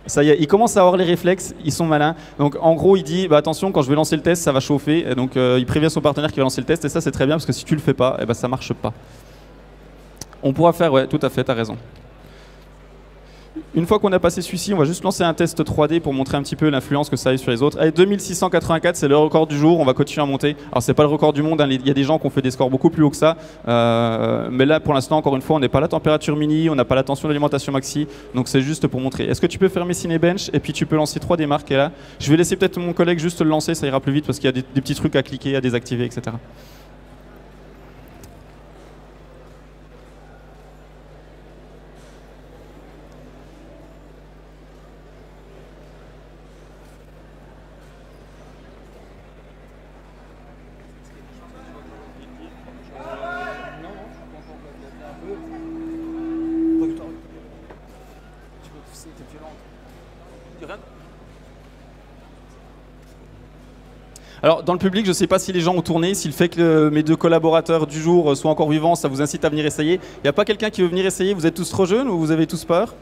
Ça y est, ils commencent à avoir les réflexes, ils sont malins. Donc en gros, il dit bah, attention, quand je vais lancer le test, ça va chauffer. Et donc il prévient son partenaire qui va lancer le test. Et ça, c'est très bien parce que si tu le fais pas, eh ben, ça marche pas. On pourra faire, ouais, tout à fait, tu as raison. Une fois qu'on a passé celui-ci, on va juste lancer un test 3D pour montrer un petit peu l'influence que ça a sur les autres. Allez, 2684, c'est le record du jour, on va continuer à monter. Alors c'est pas le record du monde, hein, il y a des gens qui ont fait des scores beaucoup plus hauts que ça. Mais là, pour l'instant, encore une fois, on n'est pas à la température mini, on n'a pas la tension d'alimentation maxi. Donc c'est juste pour montrer. Est-ce que tu peux fermer Cinebench et puis tu peux lancer 3D Mark qui est là. Je vais laisser peut-être mon collègue juste le lancer, ça ira plus vite parce qu'il y a des petits trucs à cliquer, à désactiver, etc. Alors, dans le public, je ne sais pas si les gens ont tourné, si le fait que mes deux collaborateurs du jour soient encore vivants, ça vous incite à venir essayer. Il n'y a pas quelqu'un qui veut venir essayer? Vous êtes tous trop jeunes ou vous avez tous peur?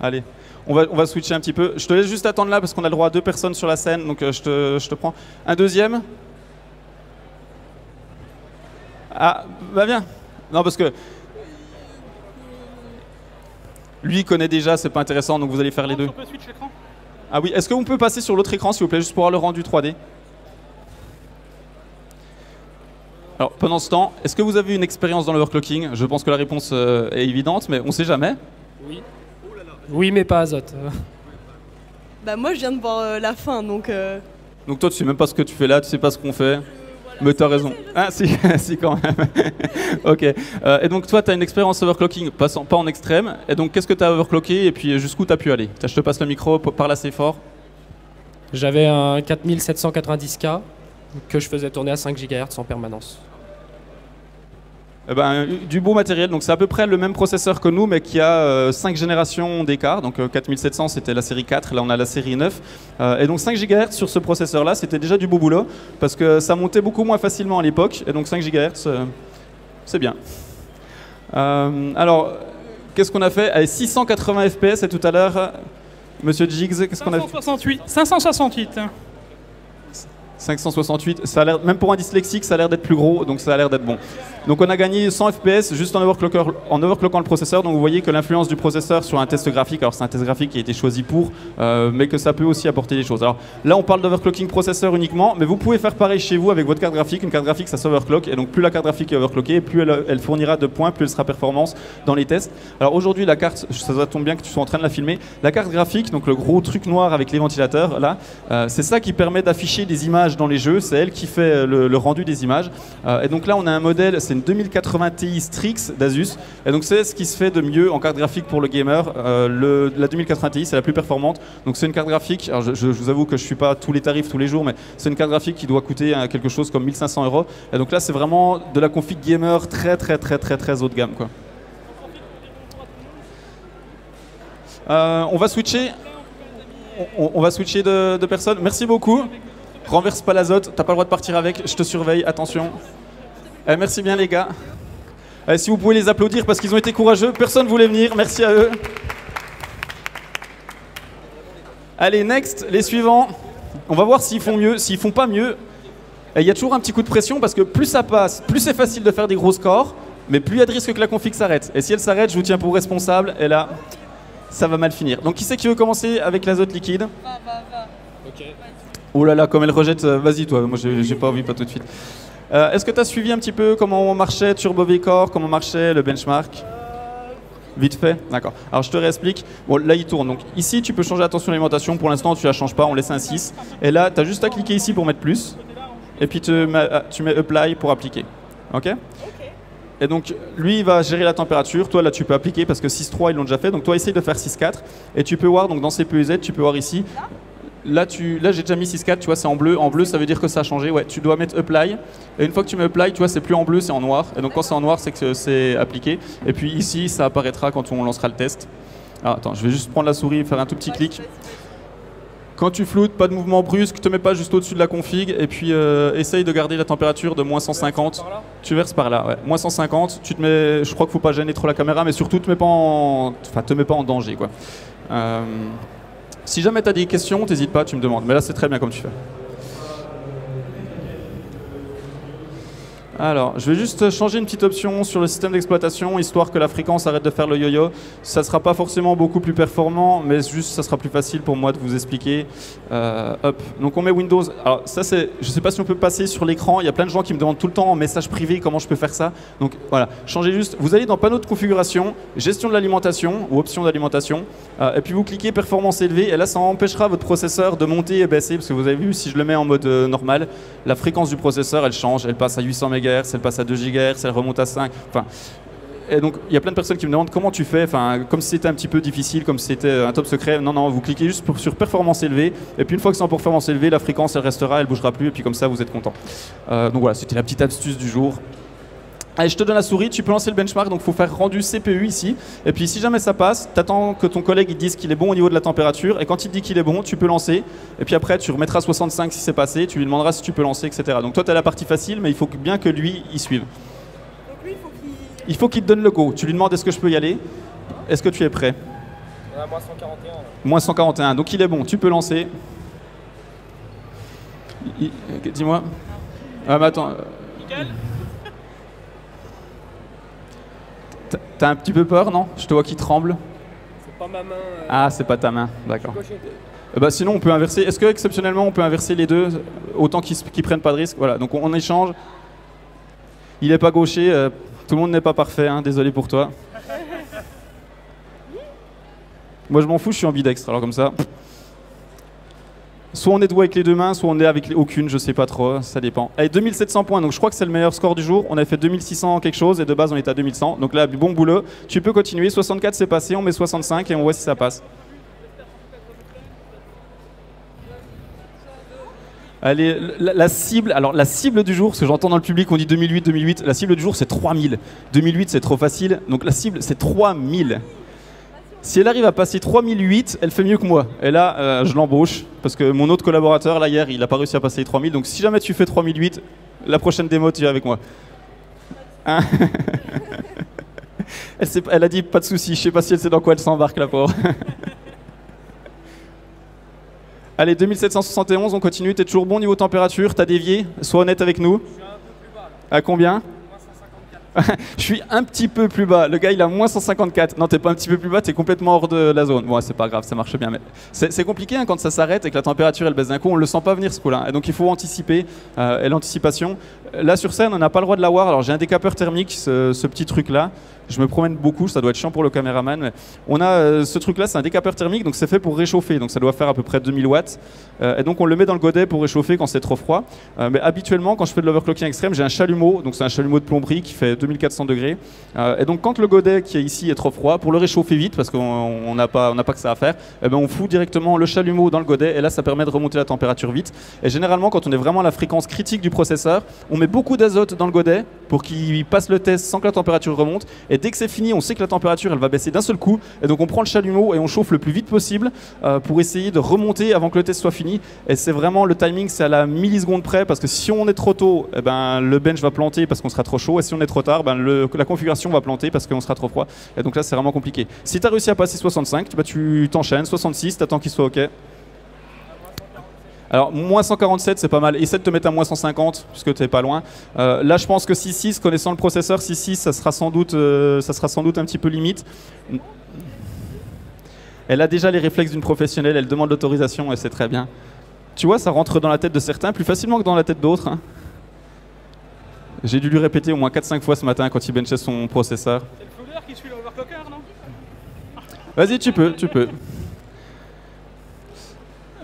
Allez, on va switcher un petit peu. Je te laisse juste attendre là parce qu'on a le droit à 2 personnes sur la scène, donc je te prends. Un deuxième? Ah, bah bien. Non, parce que lui connaît déjà, c'est pas intéressant, donc vous allez faire les deux. On peut switch l'écran? Ah oui, est-ce qu'on peut passer sur l'autre écran, s'il vous plaît, juste pour avoir le rendu 3D? Alors, pendant ce temps, est-ce que vous avez une expérience dans l'overclocking? Je pense que la réponse est évidente, mais on ne sait jamais. Oui. Oui, mais pas Azote. Bah moi je viens de voir la fin donc... Donc toi, tu sais même pas ce que tu fais là, tu sais pas ce qu'on fait. Mais t'as raison. Ah si, si quand même. Ok. Et donc toi, tu as une expérience overclocking, pas en extrême. Et donc qu'est-ce que tu as overclocké et puis jusqu'où tu as pu aller? Je te passe le micro, parle assez fort. J'avais un 4790K que je faisais tourner à 5 GHz en permanence. Eh ben, du beau matériel, donc c'est à peu près le même processeur que nous, mais qui a 5 générations d'écart. Donc 4700, c'était la série 4, là on a la série 9. Et donc 5 GHz sur ce processeur-là, c'était déjà du beau boulot, parce que ça montait beaucoup moins facilement à l'époque. Et donc 5 GHz, c'est bien. Alors, qu'est-ce qu'on a fait? Allez, 680 FPS, et tout à l'heure, Monsieur Jiggs, qu'est-ce qu'on a fait? 568. 568, ça a l'air, même pour un dyslexique, ça a l'air d'être plus gros, donc ça a l'air d'être bon. Donc on a gagné 100 FPS juste en overclockant le processeur, donc vous voyez que l'influence du processeur sur un test graphique, alors c'est un test graphique qui a été choisi pour, mais que ça peut aussi apporter des choses. Alors là on parle d'overclocking processeur uniquement, mais vous pouvez faire pareil chez vous avec votre carte graphique. Une carte graphique ça s'overclock, et donc plus la carte graphique est overclockée, plus elle fournira de points, plus elle sera performance dans les tests. Alors aujourd'hui la carte, ça tombe bien que tu sois en train de la filmer, la carte graphique, donc le gros truc noir avec les ventilateurs, là, c'est ça qui permet d'afficher des images dans les jeux, c'est elle qui fait le rendu des images. Et donc là on a un modèle, c'est une 2080 Ti Strix d'Asus, et donc c'est ce qui se fait de mieux en carte graphique pour le gamer. La 2080 Ti c'est la plus performante, donc c'est une carte graphique, alors je vous avoue que je suis pas tous les tarifs tous les jours, mais c'est une carte graphique qui doit coûter quelque chose comme 1500 €. Et donc là c'est vraiment de la config gamer très haut de gamme, quoi. On va switcher de personne. Merci beaucoup. Renverse pas l'azote, t'as pas le droit de partir avec, je te surveille, attention. Merci bien les gars. Si vous pouvez les applaudir parce qu'ils ont été courageux, personne voulait venir, merci à eux. Allez, next, les suivants. On va voir s'ils font mieux, s'ils font pas mieux. Il y a toujours un petit coup de pression parce que plus ça passe, plus c'est facile de faire des gros scores, mais plus il y a de risques que la config s'arrête. Et si elle s'arrête, je vous tiens pour responsable, et là, ça va mal finir. Donc qui c'est qui veut commencer avec l'azote liquide? Va. Ok. Oh là là, comme elle rejette, vas-y toi, moi j'ai pas envie, pas tout de suite. Est-ce que tu as suivi un petit peu comment marchait Turbo V-Core, comment marchait le benchmark? Vite fait, d'accord. Alors je te réexplique. Bon, là il tourne, donc ici tu peux changer la tension d'alimentation, pour l'instant tu la changes pas, on laisse un 6. Et là tu as juste à cliquer ici pour mettre plus, et puis tu mets Apply pour appliquer. Ok? Et donc lui il va gérer la température, toi là tu peux appliquer parce que 6.3 ils l'ont déjà fait, donc toi essaye de faire 6.4, et tu peux voir donc dans CPU et Z, tu peux voir ici. Là j'ai déjà mis 6.4, tu vois, c'est en bleu. En bleu, ça veut dire que ça a changé. Ouais, tu dois mettre Apply. Et une fois que tu mets Apply, tu vois, c'est plus en bleu, c'est en noir. Et donc quand c'est en noir, c'est que c'est appliqué. Et puis ici, ça apparaîtra quand on lancera le test. Alors attends, je vais juste prendre la souris et faire un tout petit clic. Quand tu floutes, pas de mouvement brusque, te mets pas juste au-dessus de la config. Et puis essaye de garder la température de moins 150. Tu verses par là, ouais. Moins 150, tu te mets. Je crois qu'il faut pas gêner trop la caméra, mais surtout te mets pas en danger, quoi. Si jamais tu as des questions, t'hésites pas, tu me demandes. Mais là, c'est très bien comme tu fais. Alors, je vais juste changer une petite option sur le système d'exploitation, histoire que la fréquence arrête de faire le yo-yo. Ça ne sera pas forcément beaucoup plus performant, mais juste ça sera plus facile pour moi de vous expliquer. Hop. Donc on met Windows. Alors ça, c'est, je ne sais pas si on peut passer sur l'écran. Il y a plein de gens qui me demandent tout le temps en message privé comment je peux faire ça. Donc voilà, changez juste. Vous allez dans panneau de configuration, gestion de l'alimentation ou option d'alimentation, et puis vous cliquez performance élevée. Et là, ça empêchera votre processeur de monter et baisser, parce que vous avez vu, si je le mets en mode normal, la fréquence du processeur, elle change. Elle passe à 800 MHz. Elle passe à 2 GHz, elle remonte à 5. Enfin, et donc, il y a plein de personnes qui me demandent comment tu fais, comme si c'était un petit peu difficile, comme si c'était un top secret. Non, vous cliquez juste sur performance élevée, et puis une fois que c'est en performance élevée, la fréquence, elle restera, elle bougera plus, et puis comme ça, vous êtes content. Donc voilà, c'était la petite astuce du jour. Allez, je te donne la souris, tu peux lancer le benchmark, donc il faut faire rendu CPU ici. Et puis si jamais ça passe, tu attends que ton collègue il dise qu'il est bon au niveau de la température. Et quand il te dit qu'il est bon, tu peux lancer. Et puis après, tu remettras 65 si c'est passé, tu lui demanderas si tu peux lancer, etc. Donc toi, tu as la partie facile, mais il faut bien que lui, il suive. Donc lui, Il faut qu'il te donne le go. Tu lui demandes est-ce que je peux y aller? Est-ce que tu es prêt? On a moins 141. Là. Moins 141, donc il est bon, tu peux lancer. Dis-moi. Ah mais attends. Nickel. T'as un petit peu peur, non? Je te vois qui tremble. C'est pas ma main. Ah, c'est pas ta main, d'accord. Gaucher. Bah sinon on peut inverser. Est-ce que exceptionnellement on peut inverser les deux autant qu'ils prennent pas de risque? Voilà, donc on échange. Il est pas gaucher, tout le monde n'est pas parfait, hein, désolé pour toi. Moi je m'en fous, je suis ambidextre, alors comme ça. Soit on est doué avec les deux mains, soit on est avec aucune, je sais pas trop, ça dépend. Allez, 2700 points, donc je crois que c'est le meilleur score du jour. On a fait 2600 quelque chose et de base on était à 2100. Donc là, bon boulot. Tu peux continuer, 64 c'est passé, on met 65 et on voit si ça passe. Allez, la cible, alors la cible du jour, parce que j'entends dans le public on dit 2008, la cible du jour c'est 3000. 2008 c'est trop facile, donc la cible c'est 3000. Si elle arrive à passer 3008, elle fait mieux que moi. Et là, je l'embauche, parce que mon autre collaborateur, là, hier, il n'a pas réussi à passer les 3000. Donc si jamais tu fais 3008, la prochaine démo, tu viens avec moi. Hein? Elle a dit, pas de souci, je sais pas si elle sait dans quoi elle s'embarque, la pauvre. Allez, 2771, on continue. T'es toujours bon niveau température, t'as dévié. Sois honnête avec nous. Je suis un peu plus bas là. À combien? Moins 154. Je suis un petit peu plus bas. Le gars, il a moins 154. Non, t'es pas un petit peu plus bas, t'es complètement hors de la zone. Bon, c'est pas grave, ça marche bien. Mais c'est compliqué hein, quand ça s'arrête et que la température elle baisse d'un coup. On le sent pas venir ce coup-là. Et donc il faut anticiper. Et l'anticipation. Là sur scène, on n'a pas le droit de l'avoir. Alors j'ai un décapeur thermique, ce petit truc-là. Je me promène beaucoup, ça doit être chiant pour le caméraman. Mais on a ce truc-là, c'est un décapeur thermique, donc c'est fait pour réchauffer. Donc ça doit faire à peu près 2000 watts. Et donc on le met dans le godet pour réchauffer quand c'est trop froid. Mais habituellement, quand je fais de l'overclocking extrême, j'ai un chalumeau. Donc c'est un chalumeau de plomberie qui fait 2400 degrés. Et donc quand le godet qui est ici est trop froid, pour le réchauffer vite, parce qu'on n'a pas que ça à faire, ben on fout directement le chalumeau dans le godet. Et là, ça permet de remonter la température vite. Et généralement, quand on est vraiment à la fréquence critique du processeur, on met beaucoup d'azote dans le godet pour qu'il passe le test sans que la température remonte. Et dès que c'est fini, on sait que la température elle va baisser d'un seul coup. Et donc on prend le chalumeau et on chauffe le plus vite possible pour essayer de remonter avant que le test soit fini. Et c'est vraiment le timing, c'est à la milliseconde près, parce que si on est trop tôt, eh ben, le bench va planter parce qu'on sera trop chaud. Et si on est trop tard, ben, la configuration va planter parce qu'on sera trop froid. Et donc là, c'est vraiment compliqué. Si tu as réussi à passer 65, bah, tu t'enchaînes. 66, tu attends qu'il soit OK. Alors, moins 147, c'est pas mal. Essaie de te mettre à moins 150, puisque tu n'es pas loin. Là, je pense que 6.6, connaissant le processeur, 6.6, ça sera sans doute un petit peu limite. Elle a déjà les réflexes d'une professionnelle, elle demande l'autorisation, et c'est très bien. Tu vois, ça rentre dans la tête de certains plus facilement que dans la tête d'autres. Hein. J'ai dû lui répéter au moins 4-5 fois ce matin quand il benchait son processeur. C'est le floodeur qui suit l'overclocker, non? Vas-y, tu peux.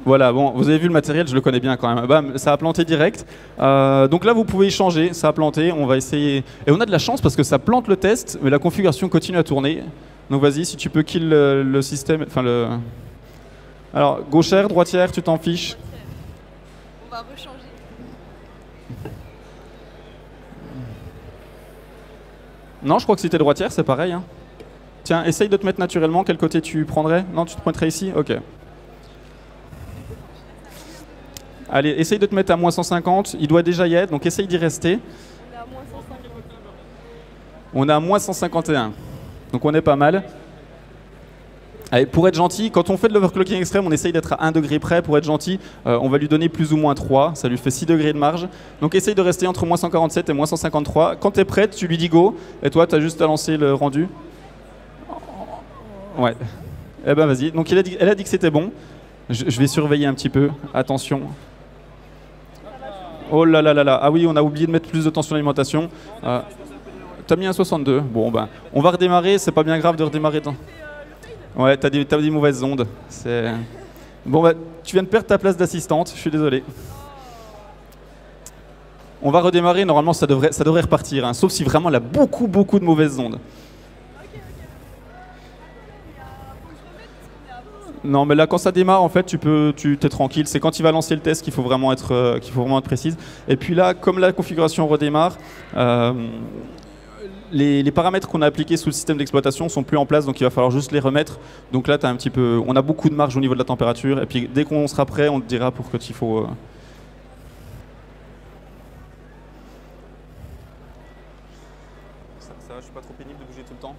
Voilà, bon, vous avez vu le matériel, je le connais bien quand même. Bam, ça a planté direct. Donc là, vous pouvez y changer, ça a planté, on va essayer. Et on a de la chance parce que ça plante le test, mais la configuration continue à tourner. Donc vas-y, si tu peux kill le système, enfin le... Alors, gauchère, droitière, tu t'en fiches. On va rechanger. Non, je crois que si t'es droitière, c'est pareil. Hein. Tiens, essaye de te mettre naturellement, quel côté tu prendrais? Non, tu te pointerais ici? Ok. Allez, essaye de te mettre à moins 150, il doit déjà y être, donc essaye d'y rester. On est à moins 150. On est à moins 151, donc on est pas mal. Allez, pour être gentil, quand on fait de l'overclocking extrême, on essaye d'être à 1 degré près. Pour être gentil, on va lui donner plus ou moins 3, ça lui fait 6 degrés de marge. Donc essaye de rester entre moins 147 et moins 153. Quand tu es prête, tu lui dis go, et toi, tu as juste à lancer le rendu. Ouais. Eh ben vas-y, donc elle a dit que c'était bon. Je vais surveiller un petit peu, attention. Oh là là là là, ah oui, on a oublié de mettre plus de tension d'alimentation. T'as mis un 62, bon ben, on va redémarrer, c'est pas bien grave de redémarrer. Ouais, t'as des mauvaises ondes. Bon bah, tu viens de perdre ta place d'assistante, je suis désolé. On va redémarrer, normalement ça devrait repartir, hein, sauf si vraiment elle a beaucoup de mauvaises ondes. Non, mais là, quand ça démarre, en fait, tu t'es tranquille. C'est quand il va lancer le test qu'il faut vraiment être précise. Et puis là, comme la configuration redémarre, les paramètres qu'on a appliqués sous le système d'exploitation sont plus en place, donc il va falloir juste les remettre. Donc là, on a beaucoup de marge au niveau de la température, et puis dès qu'on sera prêt, on te dira pour que il faut. Ça va, je suis pas trop pénible de bouger tout le temps.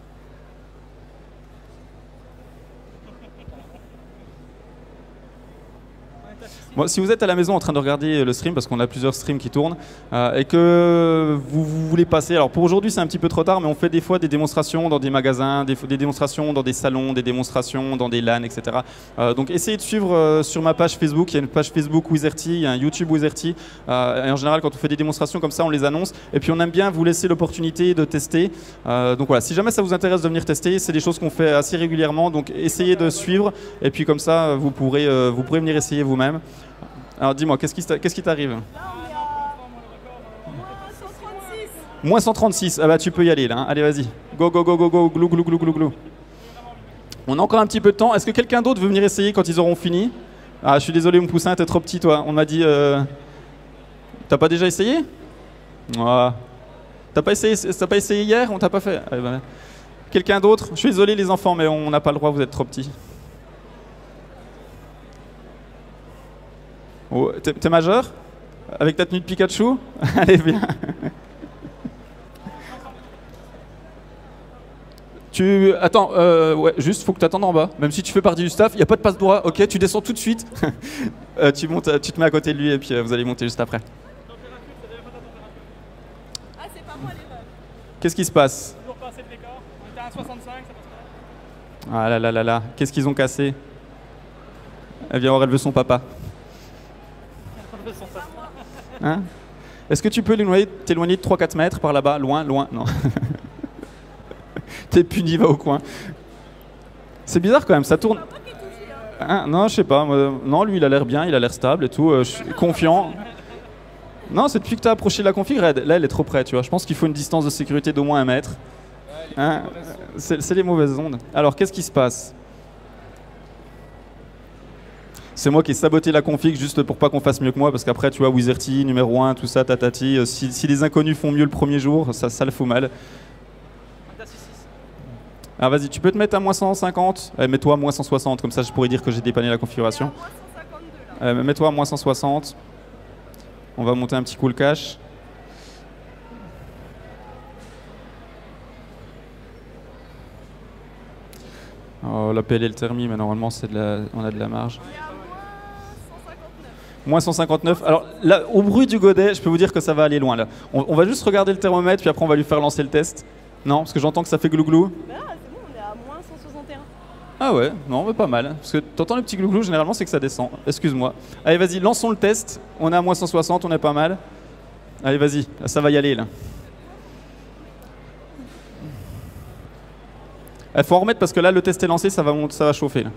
Bon, si vous êtes à la maison en train de regarder le stream, parce qu'on a plusieurs streams qui tournent, et que vous voulez passer, alors pour aujourd'hui c'est un petit peu trop tard, mais on fait des fois des démonstrations dans des magasins, des démonstrations dans des salons, des démonstrations dans des LAN, etc. Donc essayez de suivre sur ma page Facebook, il y a une page Facebook Wizerty, il y a un YouTube Wizerty, et en général quand on fait des démonstrations comme ça on les annonce, et puis on aime bien vous laisser l'opportunité de tester. Donc voilà, si jamais ça vous intéresse de venir tester, c'est des choses qu'on fait assez régulièrement, donc essayez de suivre, et puis comme ça vous pourrez venir essayer vous-même. Alors dis-moi, qu'est-ce qui t'arrive? Là, on est à -136. Moins 136, ah bah tu peux y aller là, hein. Allez vas-y, go, glou, glou, glou, glou, glou. On a encore un petit peu de temps, est-ce que quelqu'un d'autre veut venir essayer quand ils auront fini? Ah je suis désolé mon poussin, t'es trop petit toi, on m'a dit... T'as pas déjà essayé? Ah. T'as pas essayé hier? On t'a pas fait? Allez, bah. Quelqu'un d'autre? Je suis désolé les enfants, mais on n'a pas le droit, vous êtes trop petits. Oh, t'es majeur? Avec ta tenue de Pikachu? Allez, viens. Attends, ouais, juste, faut que tu attendes en bas. Même si tu fais partie du staff, il n'y a pas de passe-droit. Ok, tu descends tout de suite. Tu te mets à côté de lui et puis vous allez monter juste après. Ah, c'est pas moi l'erreur. Qu'est-ce qui se passe? Toujours pas assez de décor. On était à 1,65, ça passe pas. Ah là là là là, qu'est-ce qu'ils ont cassé? Elle vient avoir élevé son papa. Hein? Est-ce que tu peux t'éloigner de 3-4 mètres par là-bas? Loin, non. T'es puni, va au coin. C'est bizarre quand même, ça tourne. Hein? Non, je sais pas. Non, lui, il a l'air bien, il a l'air stable et tout, je suis confiant. Non, c'est depuis que t'as approché la config, Red. Là, elle est trop près, tu vois. Je pense qu'il faut une distance de sécurité d'au moins 1 mètre. Hein? C'est les mauvaises ondes. Alors, qu'est-ce qui se passe? C'est moi qui ai saboté la config juste pour pas qu'on fasse mieux que moi, parce qu'après, tu vois, Wizerty, numéro 1, tout ça, tatati. Si les inconnus font mieux le premier jour, ça le fout mal. Ah, vas-y, tu peux te mettre à moins 150. Mets-toi à moins 160, comme ça je pourrais dire que j'ai dépanné la configuration. Mets-toi à moins 160. On va monter un petit coup le cache. Oh, la PL et le thermi, mais normalement on a de la marge. Moins 159. Alors là, au bruit du godet, je peux vous dire que ça va aller loin là. On va juste regarder le thermomètre, puis après on va lui faire lancer le test. Non, parce que j'entends que ça fait glouglou. Bah, c'est bon, on est à moins 161. Ah ouais, non, mais pas mal. Parce que t'entends le petit glouglou, généralement c'est que ça descend. Excuse-moi. Allez, vas-y, lançons le test. On est à moins 160, on est pas mal. Allez, vas-y, ça va y aller là. Il faut en remettre parce que là, le test est lancé, ça va chauffer là.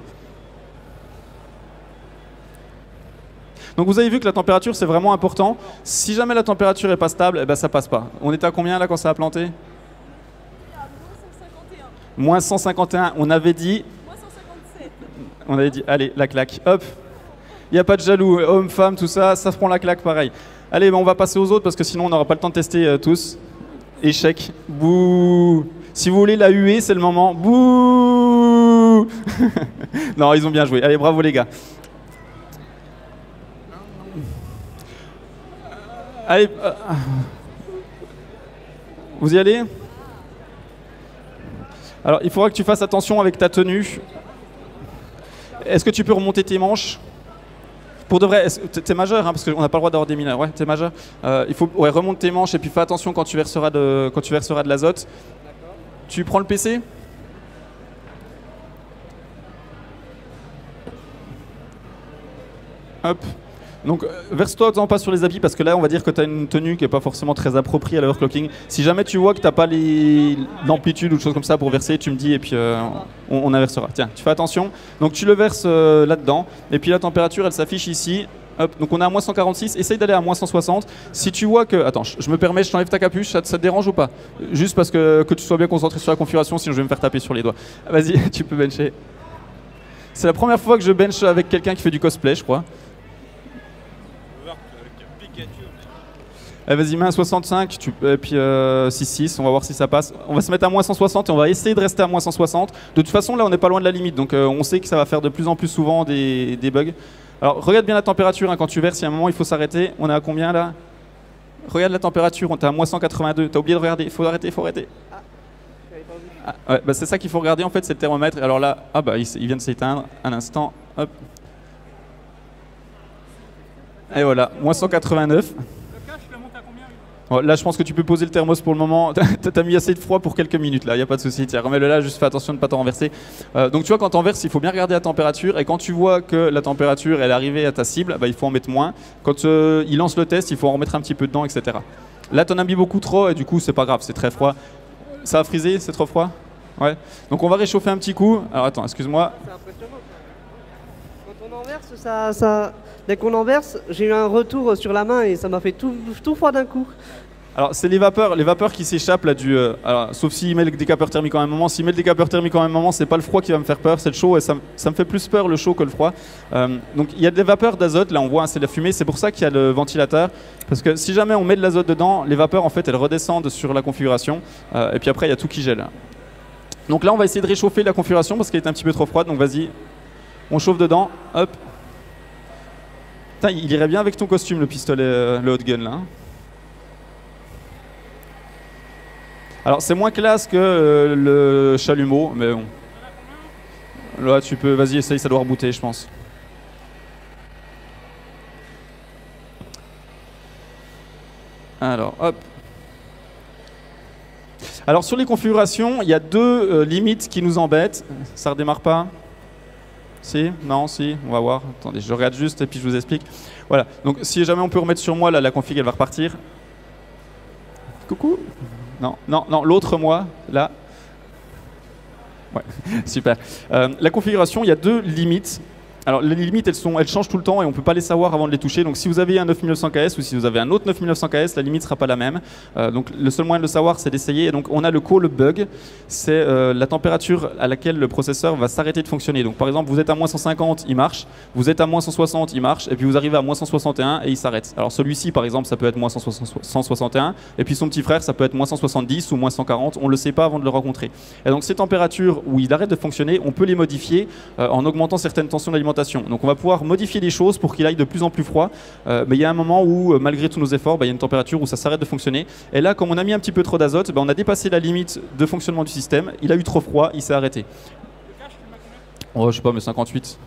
Donc vous avez vu que la température c'est vraiment important. Si jamais la température est pas stable, eh ben, ça passe pas. On était à combien là quand ça a planté? Moins 151. On avait dit. Moins 157. On avait dit, allez, la claque. Hop. Il n'y a pas de jaloux. Homme, femme, tout ça, ça prend la claque pareil. Allez, ben, on va passer aux autres parce que sinon on n'aura pas le temps de tester tous. Échec. Bouh. Si vous voulez la huer, c'est le moment. Bouh. Non, ils ont bien joué. Allez, bravo les gars. Allez, vous y allez? Alors, il faudra que tu fasses attention avec ta tenue. Est-ce que tu peux remonter tes manches? Pour de vrai, t'es majeur, hein, parce qu'on n'a pas le droit d'avoir des mineurs. Ouais, t'es majeur. Il faut remonte tes manches et puis fais attention quand tu verseras de l'azote. Tu prends le PC? Hop. Donc verse-toi pas sur les habits parce que là on va dire que tu as une tenue qui n'est pas forcément très appropriée à l'overclocking. Si jamais tu vois que tu n'as pas l'amplitude ou des choses comme ça pour verser, tu me dis et puis on inversera. Tiens, tu fais attention. Donc tu le verses là-dedans et puis la température elle s'affiche ici. Hop. Donc on est à moins 146, essaye d'aller à moins 160. Si tu vois que... Attends, je me permets, je t'enlève ta capuche, ça te dérange ou pas? Juste parce que tu sois bien concentré sur la configuration, sinon je vais me faire taper sur les doigts. Vas-y, tu peux bencher. C'est la première fois que je bench avec quelqu'un qui fait du cosplay, je crois. Allez, vas-y, mets un 65, et puis 6,6, on va voir si ça passe. On va se mettre à moins 160 et on va essayer de rester à moins 160. De toute façon, là, on n'est pas loin de la limite, donc on sait que ça va faire de plus en plus souvent des bugs. Alors, regarde bien la température, hein, quand tu verses, il y a un moment, il faut s'arrêter. On est à combien, là? Regarde la température, on est à moins 182. T'as oublié de regarder, il faut arrêter, il faut arrêter. Ah, ouais, bah c'est ça qu'il faut regarder, en fait, c'est le thermomètre. Alors là, ah bah, il vient de s'éteindre, un instant, hop. Et voilà, moins 189. Bon, là, je pense que tu peux poser le thermos pour le moment. T'as mis assez de froid pour quelques minutes, là, il n'y a pas de souci. Tiens, remets-le là, juste fais attention de ne pas t'en renverser. Donc, tu vois, quand t'en verses, il faut bien regarder la température. Et quand tu vois que la température elle est arrivée à ta cible, bah, il faut en mettre moins. Quand il lance le test, il faut en remettre un petit peu dedans, etc. Là, t'en as mis beaucoup trop et du coup, c'est pas grave, c'est très froid. Ça a frisé, c'est trop froid? Ouais. Donc, on va réchauffer un petit coup. Alors, attends, excuse-moi. C'est impressionnant. Quand on en verse, dès qu'on en verse, j'ai eu un retour sur la main et ça m'a fait tout froid d'un coup. Alors, c'est les vapeurs qui s'échappent là alors, sauf s'il met le décapeur thermique en même moment. S'il met le décapeur thermique en même moment, c'est pas le froid qui va me faire peur, c'est le chaud et ça me fait plus peur le chaud que le froid. Donc, il y a des vapeurs d'azote, là on voit, c'est de la fumée, c'est pour ça qu'il y a le ventilateur. Parce que si jamais on met de l'azote dedans, les vapeurs en fait elles redescendent sur la configuration et puis après il y a tout qui gèle. Donc là, on va essayer de réchauffer la configuration parce qu'elle est un petit peu trop froide, donc vas-y, on chauffe dedans, hop. Putain, il irait bien avec ton costume le pistolet, le hot gun là. Alors c'est moins classe que le chalumeau, mais bon. Là tu peux, vas-y essaye, ça doit rebooter je pense. Alors hop. Alors sur les configurations, il y a deux limites qui nous embêtent. Ça redémarre pas? Si? Non? Si? On va voir. Attendez, je regarde juste et puis je vous explique. Voilà, donc si jamais on peut remettre sur moi, là la config elle va repartir. Coucou? Non, non, non, l'autre moi, là. Ouais, super. La configuration, il y a deux limites. Alors les limites, elles changent tout le temps et on ne peut pas les savoir avant de les toucher. Donc si vous avez un 9900 KS ou si vous avez un autre 9900 KS, la limite ne sera pas la même. Donc le seul moyen de le savoir, c'est d'essayer. Et donc on a le call bug, c'est la température à laquelle le processeur va s'arrêter de fonctionner. Donc par exemple, vous êtes à moins 150, il marche. Vous êtes à moins 160, il marche. Et puis vous arrivez à moins 161 et il s'arrête. Alors celui-ci, par exemple, ça peut être moins 161. Et puis son petit frère, ça peut être moins 170 ou moins 140. On ne le sait pas avant de le rencontrer. Et donc ces températures où il arrête de fonctionner, on peut les modifier en augmentant certaines tensions d'alimentation. Donc on va pouvoir modifier les choses pour qu'il aille de plus en plus froid. Mais il y a un moment où, malgré tous nos efforts, il y a une température où ça s'arrête de fonctionner. Et là, comme on a mis un petit peu trop d'azote, on a dépassé la limite de fonctionnement du système. Il a eu trop froid, il s'est arrêté. Oh, je sais pas, mais 58.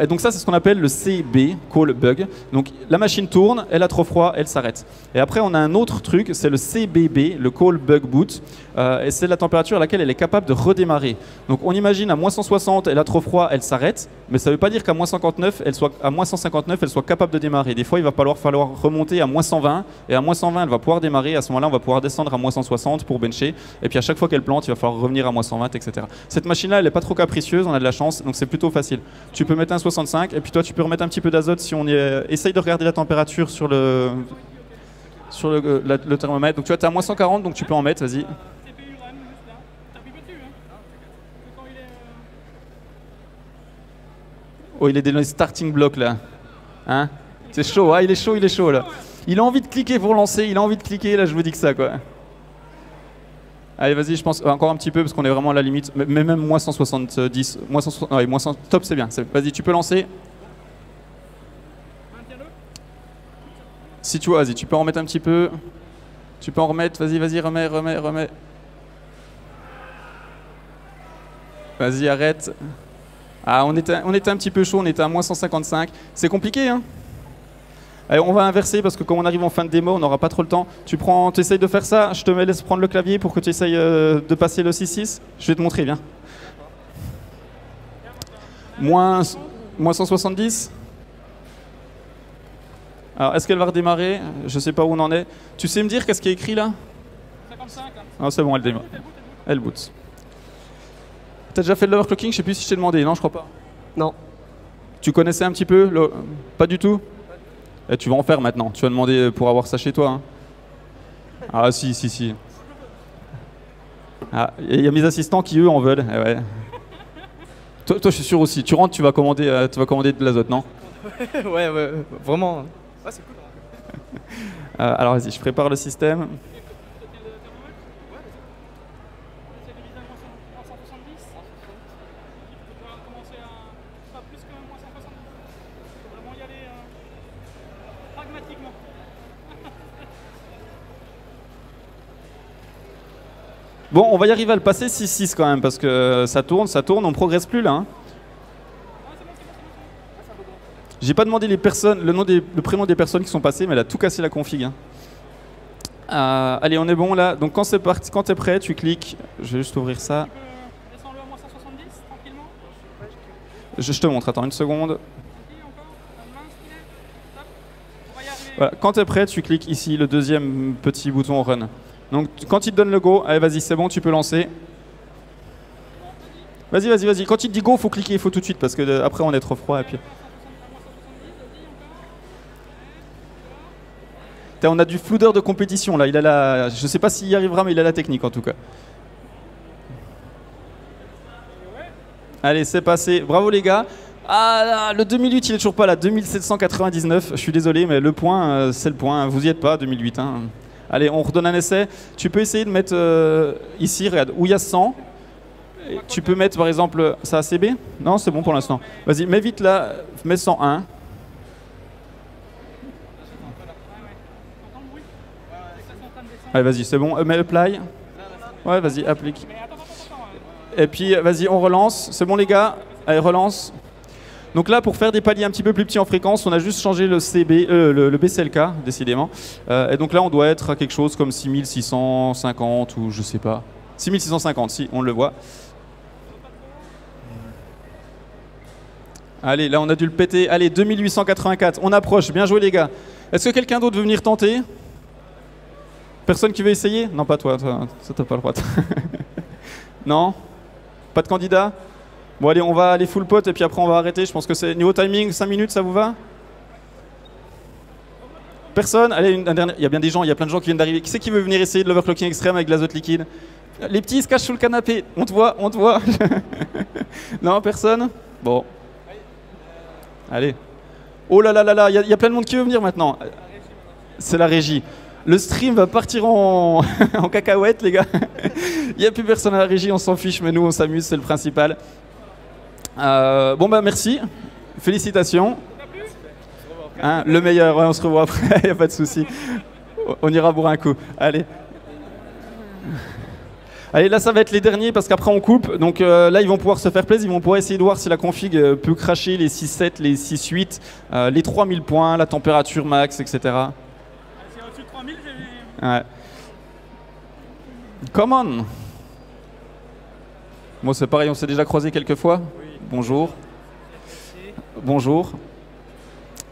Et donc ça, c'est ce qu'on appelle le CB, Call Bug. Donc la machine tourne, elle a trop froid, elle s'arrête. Et après, on a un autre truc, c'est le CBB, le Call Bug Boot. Et c'est la température à laquelle elle est capable de redémarrer. Donc on imagine à moins 160, elle a trop froid, elle s'arrête. Mais ça ne veut pas dire qu'à moins 59, à moins 159, elle soit capable de démarrer. Des fois, il va falloir remonter à moins 120. Et à moins 120, elle va pouvoir démarrer. À ce moment-là, on va pouvoir descendre à moins 160 pour bencher. Et puis à chaque fois qu'elle plante, il va falloir revenir à moins 120, etc. Cette machine-là, elle n'est pas trop capricieuse, on a de la chance. Donc c'est plutôt facile. Tu peux mettre un 65 et puis toi, tu peux remettre un petit peu d'azote si on essaye de regarder la température sur le thermomètre. Donc tu vois, tu es à moins 140, donc tu peux en mettre, vas-y. Oh, il est dans les starting blocks là. Hein? C'est chaud, hein, il est chaud là. Il a envie de cliquer pour lancer, il a envie de cliquer, là je vous dis que ça quoi. Allez, vas-y, je pense encore un petit peu parce qu'on est vraiment à la limite. Mais même moins 170, moins 160, ouais, moins 100, top, c'est bien. Vas-y, tu peux lancer. Si tu vois, vas-y, tu peux en remettre un petit peu. Tu peux en remettre, vas-y, remets. Vas-y, arrête. Ah, on était un petit peu chaud, on était à moins 155. C'est compliqué, hein? Allez, on va inverser parce que comme on arrive en fin de démo, on n'aura pas trop le temps. Tu essayes de faire ça, je te laisse prendre le clavier pour que tu essayes de passer le 6.6. Je vais te montrer, viens. Moins 170. Alors, est-ce qu'elle va redémarrer? Je sais pas où on en est. Tu sais me dire qu'est-ce qui est écrit là? 55. Ah, c'est bon, elle démarre. Elle boot. T'as déjà fait de l'overclocking? Je sais plus si je t'ai demandé, non, je crois pas. Non. Tu connaissais un petit peu Pas du tout? Et tu vas en faire maintenant. Tu vas demander pour avoir ça chez toi. Hein. Ah si. Ah, il y a mes assistants qui eux en veulent. Eh ouais. Toi, je suis sûr aussi. Tu rentres, tu vas commander de l'azote, non? Ouais, vraiment. Ouais, c'est cool. Alors vas-y, je prépare le système. C'est divisé à moins 170. Tu dois commencer à pas plus que moins 170. Il faut vraiment y aller pragmatiquement. Bon, on va y arriver à le passer 6-6 quand même, parce que ça tourne, on progresse plus là. Hein. J'ai pas demandé les personnes, le prénom des personnes qui sont passées, mais elle a tout cassé la config. Hein. Allez, on est bon là. Donc quand c'est parti, quand t'es prêt, tu cliques. Je vais juste ouvrir ça. Tu peux descendre à moins 170 tranquillement. Je te montre, attends une seconde. Ici encore. Mince, top. On va y arriver. Voilà. Quand t'es prêt, tu cliques ici, le deuxième petit bouton Run. Donc quand il te donne le go, allez vas-y, c'est bon, tu peux lancer. Vas-y. Quand il te dit go, faut cliquer, il faut tout de suite, parce que après on est trop froid et puis. On a du floudeur de compétition là, je sais pas s'il y arrivera, mais il a la technique en tout cas. Allez, c'est passé, bravo les gars. Ah, le 2008 il est toujours pas là, 2799, je suis désolé, mais le point, c'est le point, vous y êtes pas, 2008. Hein. Allez, on redonne un essai. Tu peux essayer de mettre ici, regarde, où il y a 100. Et tu peux mettre par exemple, ça a CB? Non, c'est bon pour l'instant. Vas-y, mets vite là, mets 101. Allez, vas-y, c'est bon. Mets apply. Ouais, vas-y, applique. Et puis, vas-y, on relance. C'est bon, les gars? Allez, relance. Donc là, pour faire des paliers un petit peu plus petits en fréquence, on a juste changé le BCLK, décidément. Et donc là, on doit être à quelque chose comme 6650 ou je sais pas. 6650, si, on le voit. Allez, là, on a dû le péter. Allez, 2884. On approche. Bien joué, les gars. Est-ce que quelqu'un d'autre veut venir tenter? Personne qui veut essayer? Non, pas toi, ça t'as pas le droit. Non? Pas de candidat? Bon allez, on va aller full pot et puis après on va arrêter. Je pense que c'est niveau timing, 5 minutes, ça vous va? Personne? Allez, un dernier. Il y a bien des gens, il y a plein de gens qui viennent d'arriver. Qui c'est qui veut venir essayer de l'overclocking extrême avec de l'azote liquide? Les petits, ils se cachent sous le canapé. On te voit. Non, personne? Bon. Allez. Oh là là là là, il y a plein de monde qui veut venir maintenant. C'est la régie. Le stream va partir en cacahuète, les gars. Il n'y a plus personne à la régie, on s'en fiche, mais nous, on s'amuse, c'est le principal. Bon, bah merci. Félicitations. Hein, le meilleur, ouais, on se revoit après, il n'y a pas de souci. On ira boire un coup. Allez. Allez, là, ça va être les derniers parce qu'après, on coupe. Donc là, ils vont pouvoir se faire plaisir. Ils vont pouvoir essayer de voir si la config peut cracher les 6.7, les 6.8, les 3000 points, la température max, etc. Ouais. Come on. Moi c'est pareil, on s'est déjà croisé quelques fois. Oui. Bonjour. Bonjour.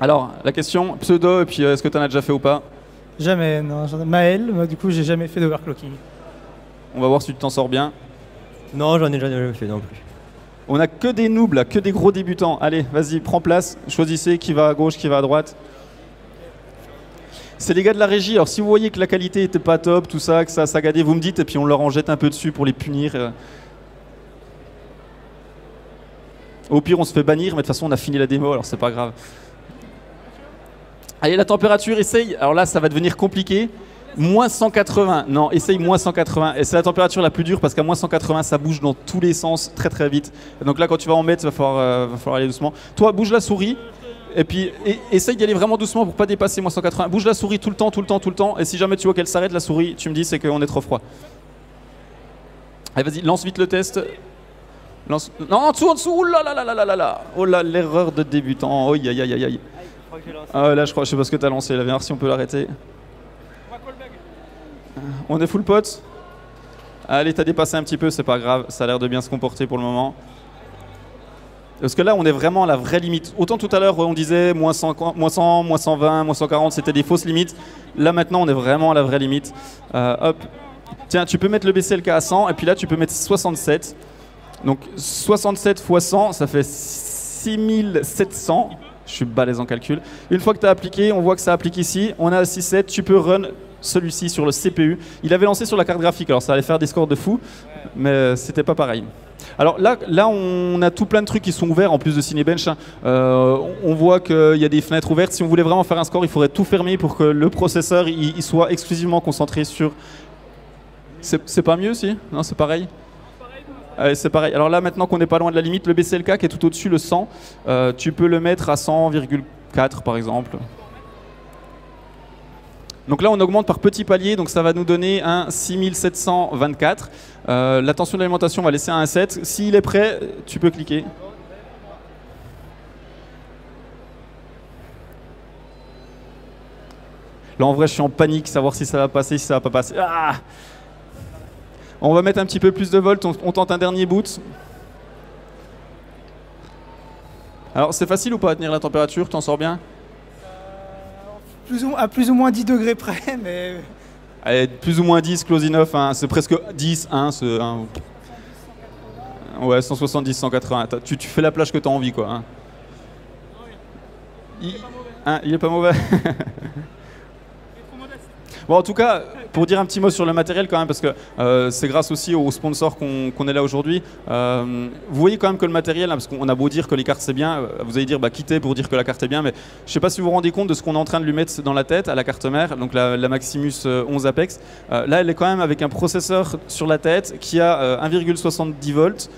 Alors, la question, pseudo, et puis est-ce que tu en as déjà fait ou pas? Jamais, non. Maël, moi, du coup j'ai jamais fait d'overclocking. On va voir si tu t'en sors bien. Non, j'en ai jamais fait non plus. On a que des noobs là, que des gros débutants. Allez, vas-y, prends place, choisissez qui va à gauche, qui va à droite. C'est les gars de la régie, alors si vous voyez que la qualité était pas top, tout ça, que ça sagadait, vous me dites et puis on leur en jette un peu dessus pour les punir. Au pire on se fait bannir, mais de toute façon on a fini la démo, alors c'est pas grave. Allez, la température, essaye, alors là ça va devenir compliqué. Moins 180, non, essaye moins 180. Et c'est la température la plus dure parce qu'à moins 180 ça bouge dans tous les sens très très vite. Et donc là quand tu vas en mettre, il va falloir aller doucement. Toi, bouge la souris. Et puis, essaye d'y aller vraiment doucement pour pas dépasser moins 180. Bouge la souris tout le temps. Et si jamais tu vois qu'elle s'arrête, la souris, tu me dis c'est qu'on est trop froid. Allez, vas-y, lance vite le test. Lance... Non, en dessous. Oh là là là là là là. Oh là, l'erreur de débutant. Oh, aïe aïe aïe aïe. Ah, là, je crois, je sais pas ce que t'as lancé. Là, viens voir si on peut l'arrêter. On est full pot. Allez, t'as dépassé un petit peu, c'est pas grave. Ça a l'air de bien se comporter pour le moment. Parce que là, on est vraiment à la vraie limite. Autant tout à l'heure, on disait moins 100, moins 120, moins 140, c'était des fausses limites. Là, maintenant, on est vraiment à la vraie limite. Hop. Tiens, tu peux mettre le BCLK à 100, et puis là, tu peux mettre 67. Donc, 67 x 100, ça fait 6700. Je suis balèze en calcul. Une fois que tu as appliqué, on voit que ça applique ici. On a 6.7, tu peux run celui-ci sur le CPU. Il avait lancé sur la carte graphique, alors ça allait faire des scores de fou, mais c'était pas pareil. Alors là, on a tout plein de trucs qui sont ouverts en plus de Cinebench. Hein. On voit qu'il y a des fenêtres ouvertes. Si on voulait vraiment faire un score, il faudrait tout fermer pour que le processeur il soit exclusivement concentré sur... C'est pas mieux, si? Non, c'est pareil? C'est pareil. Alors là, maintenant qu'on n'est pas loin de la limite, le BCLK qui est tout au-dessus, le 100, tu peux le mettre à 100,4 par exemple. Donc là, on augmente par petits paliers, donc ça va nous donner un 6724. La tension d'alimentation, on va laisser à 1,7. S'il est prêt, tu peux cliquer. Là, en vrai, je suis en panique, savoir si ça va passer, si ça va pas passer. Ah, on va mettre un petit peu plus de volts, on tente un dernier boot. Alors, c'est facile ou pas à tenir la température? T'en sors bien? À plus ou moins 10 degrés près, mais... Allez, plus ou moins 10, close enough, hein, c'est presque 10, 1, ouais, 170, 180. Tu fais la plage que tu as envie, quoi. Hein. Il est pas mauvais. Bon, en tout cas, pour dire un petit mot sur le matériel quand même, parce que c'est grâce aussi aux sponsors qu'on est là aujourd'hui. Vous voyez quand même que le matériel, hein, parce qu'on a beau dire que les cartes c'est bien, vous allez dire bah, quittez pour dire que la carte est bien, mais je ne sais pas si vous vous rendez compte de ce qu'on est en train de lui mettre dans la tête à la carte mère, donc la Maximus 11 Apex. Là, elle est quand même avec un processeur sur la tête qui a 1,70 volts,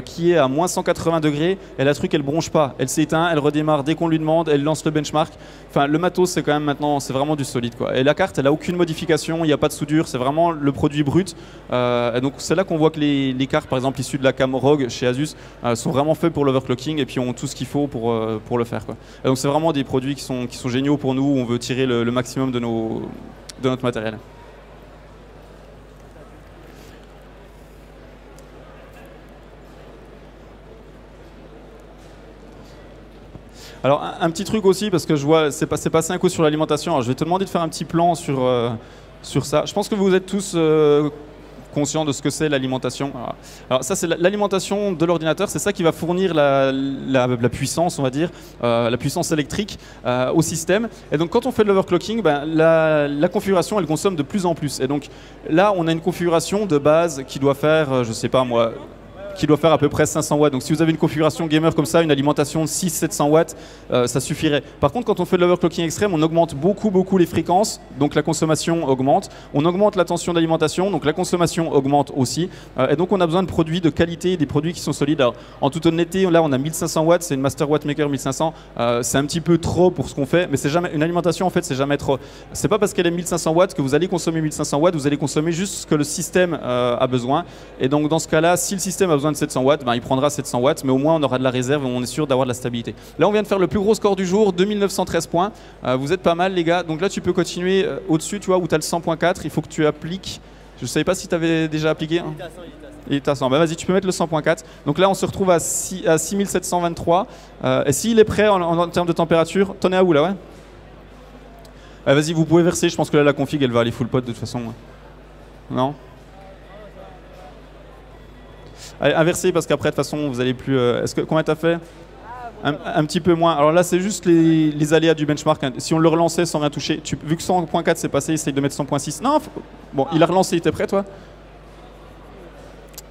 qui est à moins 180 degrés, et la truc elle bronche pas, elle s'éteint, elle redémarre dès qu'on lui demande, elle lance le benchmark. Enfin, le matos c'est quand même maintenant, c'est vraiment du solide, quoi. Et la carte elle a aucune modification, il n'y a pas de soudure, c'est vraiment le produit brut. Et donc c'est là qu'on voit que les cartes par exemple issues de la cam ROG chez Asus sont vraiment faits pour l'overclocking et puis ont tout ce qu'il faut pour le faire, quoi. Et donc c'est vraiment des produits qui sont géniaux pour nous, on veut tirer le maximum de notre matériel. Alors un petit truc aussi, parce que je vois, c'est passé un coup sur l'alimentation, alors je vais te demander de faire un petit plan sur ça. Je pense que vous êtes tous conscients de ce que c'est l'alimentation. Alors ça c'est l'alimentation de l'ordinateur, c'est ça qui va fournir la puissance, on va dire, la puissance électrique au système. Et donc quand on fait de l'overclocking, ben, la configuration elle consomme de plus en plus. Et donc là on a une configuration de base qui doit faire, je sais pas moi, qui doit faire à peu près 500 watts. Donc si vous avez une configuration gamer comme ça, une alimentation de 600-700 watts, ça suffirait. Par contre, quand on fait de l'overclocking extrême, on augmente beaucoup les fréquences, donc la consommation augmente. On augmente la tension d'alimentation, donc la consommation augmente aussi. Et donc on a besoin de produits de qualité, des produits qui sont solides. Alors, en toute honnêteté, là on a 1500 watts, c'est une Master Wattmaker 1500. C'est un petit peu trop pour ce qu'on fait, mais c'est jamais une alimentation en fait, c'est jamais trop. C'est pas parce qu'elle est 1500 watts que vous allez consommer 1500 watts, vous allez consommer juste ce que le système a besoin. Et donc dans ce cas-là, si le système a besoin de 700 watts, ben, il prendra 700 watts, mais au moins on aura de la réserve et on est sûr d'avoir de la stabilité. Là on vient de faire le plus gros score du jour, 2913 points. Vous êtes pas mal les gars, donc là tu peux continuer au-dessus, tu vois, où tu as le 100.4, il faut que tu appliques. Je ne savais pas si tu avais déjà appliqué. Hein. Il est à 100. Ben, vas-y, tu peux mettre le 100.4. Donc là on se retrouve à 6723. Et s'il est prêt en termes de température, t'en es à où là, ouais? Vas-y, vous pouvez verser, je pense que là la config elle va aller full pot de toute façon. Non? Allez, inversez parce qu'après de toute façon vous allez plus. Combien t'as fait? Un petit peu moins. Alors là c'est juste les aléas du benchmark. Hein. Si on le relançait sans rien toucher, vu que 100.4 c'est passé, essaye de mettre 100.6. Non, bon, il a relancé, il était prêt toi?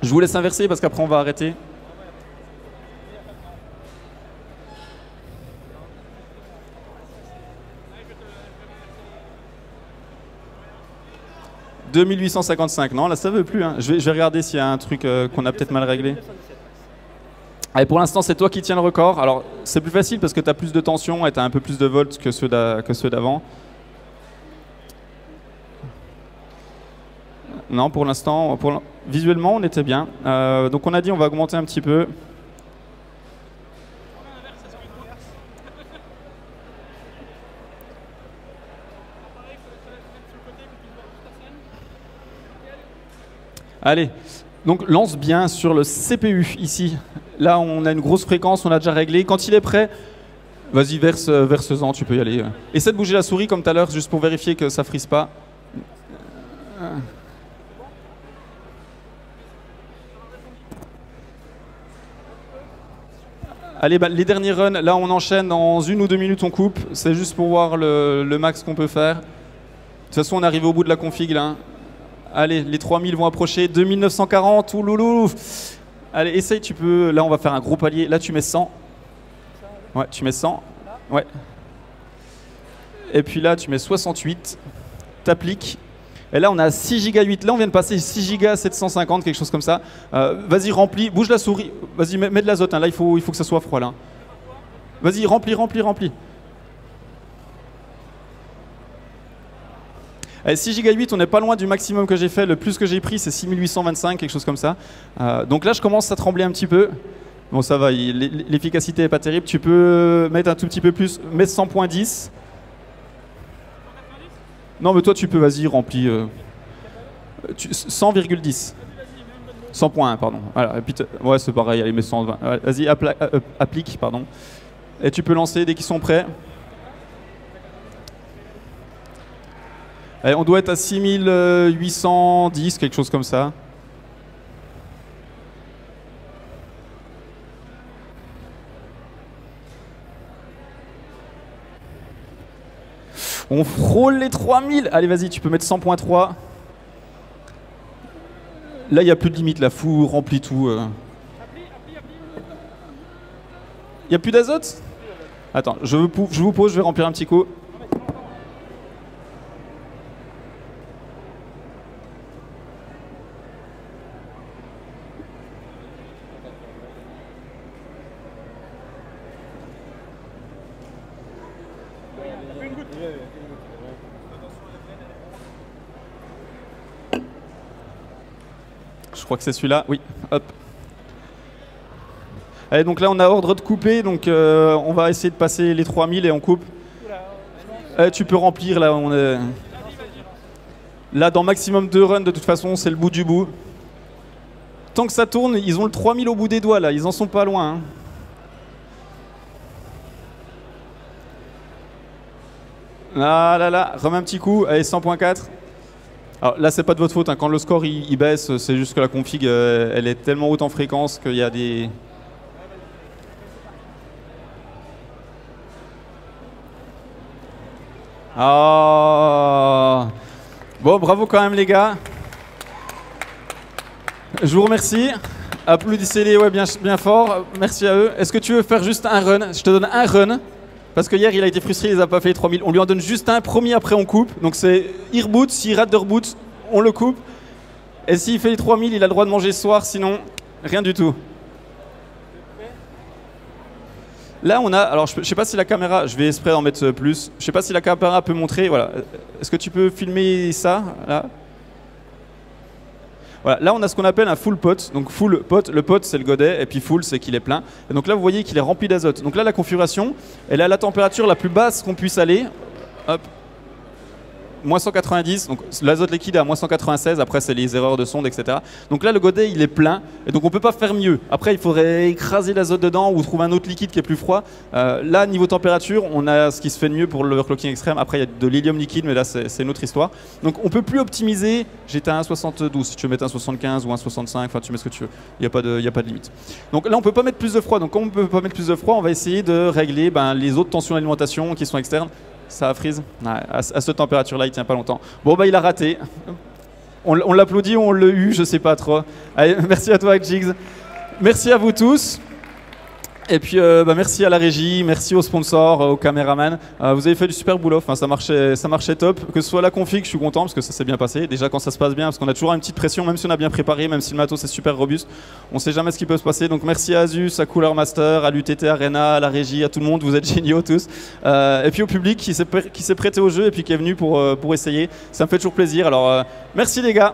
Je vous laisse inverser parce qu'après on va arrêter. « 2855, non, là ça veut plus. Hein. Je vais regarder s'il y a un truc qu'on a peut-être mal réglé. Allez, pour l'instant, c'est toi qui tiens le record. Alors, c'est plus facile parce que tu as plus de tension et tu as un peu plus de volts que ceux d'avant. Non, pour l'instant, visuellement, on était bien. Donc, on a dit on va augmenter un petit peu. Allez, donc lance bien sur le CPU ici. Là, on a une grosse fréquence, on a déjà réglé. Quand il est prêt, vas-y, verse-en, tu peux y aller. Essaie de bouger la souris comme tout à l'heure, juste pour vérifier que ça frise pas. Allez, bah, les derniers runs, là on enchaîne, dans 1 ou 2 minutes on coupe. C'est juste pour voir le max qu'on peut faire. toute façon, on est arrivé au bout de la config là. Allez, les 3000 vont approcher. 2940, ouloulou. Allez, essaye, tu peux. Là, on va faire un gros palier. Là, tu mets 100. Ouais, tu mets 100. Ouais. Et puis là, tu mets 68. T'appliques. Et là, on a 6 Go 8. Là, on vient de passer 6 Go 750, quelque chose comme ça. Vas-y, remplis. Bouge la souris. Vas-y, mets de l'azote. Hein. Là, il faut que ça soit froid là. Vas-y, remplis. Allez, 6 Go 8, on n'est pas loin du maximum que j'ai fait. Le plus que j'ai pris, c'est 6825, quelque chose comme ça. Donc là, je commence à trembler un petit peu. Bon, ça va, l'efficacité n'est pas terrible. Tu peux mettre un tout petit peu plus, mettre 100.10. Non, mais toi, tu peux, vas-y, remplis 100,10. 100.1, pardon. Voilà, et puis ouais, c'est pareil, allez, mets 120. Vas-y, applique, pardon. Et tu peux lancer dès qu'ils sont prêts. Allez, on doit être à 6810, quelque chose comme ça. On frôle les 3000. Allez, vas-y, tu peux mettre 100.3. Là, il n'y a plus de limite, là. Fou, remplis tout. Il n'y a plus d'azote? Attends, je vous pose, je vais remplir un petit coup. Je crois que c'est celui-là, oui, hop. Allez, donc là on a ordre de couper, donc on va essayer de passer les 3000 et on coupe. Tu peux remplir, là on est... Là dans maximum 2 runs, de toute façon c'est le bout du bout. Tant que ça tourne, ils ont le 3000 au bout des doigts là, ils en sont pas loin. Hein. Là, remets un petit coup, allez 100.4. Alors là, c'est pas de votre faute, hein. Quand le score il baisse, c'est juste que la config elle est tellement haute en fréquence qu'il y a des... Ah. Bon, bravo quand même les gars. Je vous remercie. Applaudissez-les ouais, bien fort. Merci à eux. Est-ce que tu veux faire juste un run? Je te donne un run. Parce que hier, il a été frustré, il les a pas fait les 3000. On lui en donne juste un, premier, après on coupe. Donc c'est il reboot, s'il rate de reboot, on le coupe. Et s'il fait les 3000, il a le droit de manger ce soir, sinon, rien du tout. Là, on a... Alors, je sais pas si la caméra... Je vais exprès en mettre plus. Je sais pas si la caméra peut montrer. Voilà. Est-ce que tu peux filmer ça, là? Voilà, là on a ce qu'on appelle un full pot. Donc full pot, le pot c'est le godet et puis full c'est qu'il est plein. Et donc là vous voyez qu'il est rempli d'azote. Donc là la configuration, elle est à la température la plus basse qu'on puisse aller. Hop. Moins 190, donc l'azote liquide est à moins 196, après c'est les erreurs de sonde, etc. Donc là le godet il est plein, et donc on peut pas faire mieux. Après il faudrait écraser l'azote dedans ou trouver un autre liquide qui est plus froid. Là niveau température, on a ce qui se fait de mieux pour l'overclocking extrême. Après il y a de l'hélium liquide, mais là c'est une autre histoire. Donc on peut plus optimiser, j'étais à 1,72, si tu veux mettre un 75 ou un 65, enfin tu mets ce que tu veux, il n'y a pas de limite. Donc là on peut pas mettre plus de froid, donc comme on peut pas mettre plus de froid, on va essayer de régler les autres tensions d'alimentation qui sont externes. Ça a freeze. Ouais, à cette température-là, il tient pas longtemps. Bon, bah, il a raté. On l'applaudit ou on l'a eu, je sais pas trop. Allez, merci à toi, Jigs. Merci à vous tous. Et puis, merci à la régie, merci aux sponsors, aux caméramans. Vous avez fait du super boulot. Enfin, ça marchait top. Que ce soit la config, je suis content parce que ça s'est bien passé. Déjà, quand ça se passe bien, parce qu'on a toujours une petite pression, même si on a bien préparé, même si le matos est super robuste, on sait jamais ce qui peut se passer. Donc, merci à Asus, à Cooler Master, à l'UTT Arena, à la régie, à tout le monde. Vous êtes géniaux tous. Et puis au public qui s'est prêté au jeu et puis qui est venu pour essayer. Ça me fait toujours plaisir. Alors, merci les gars.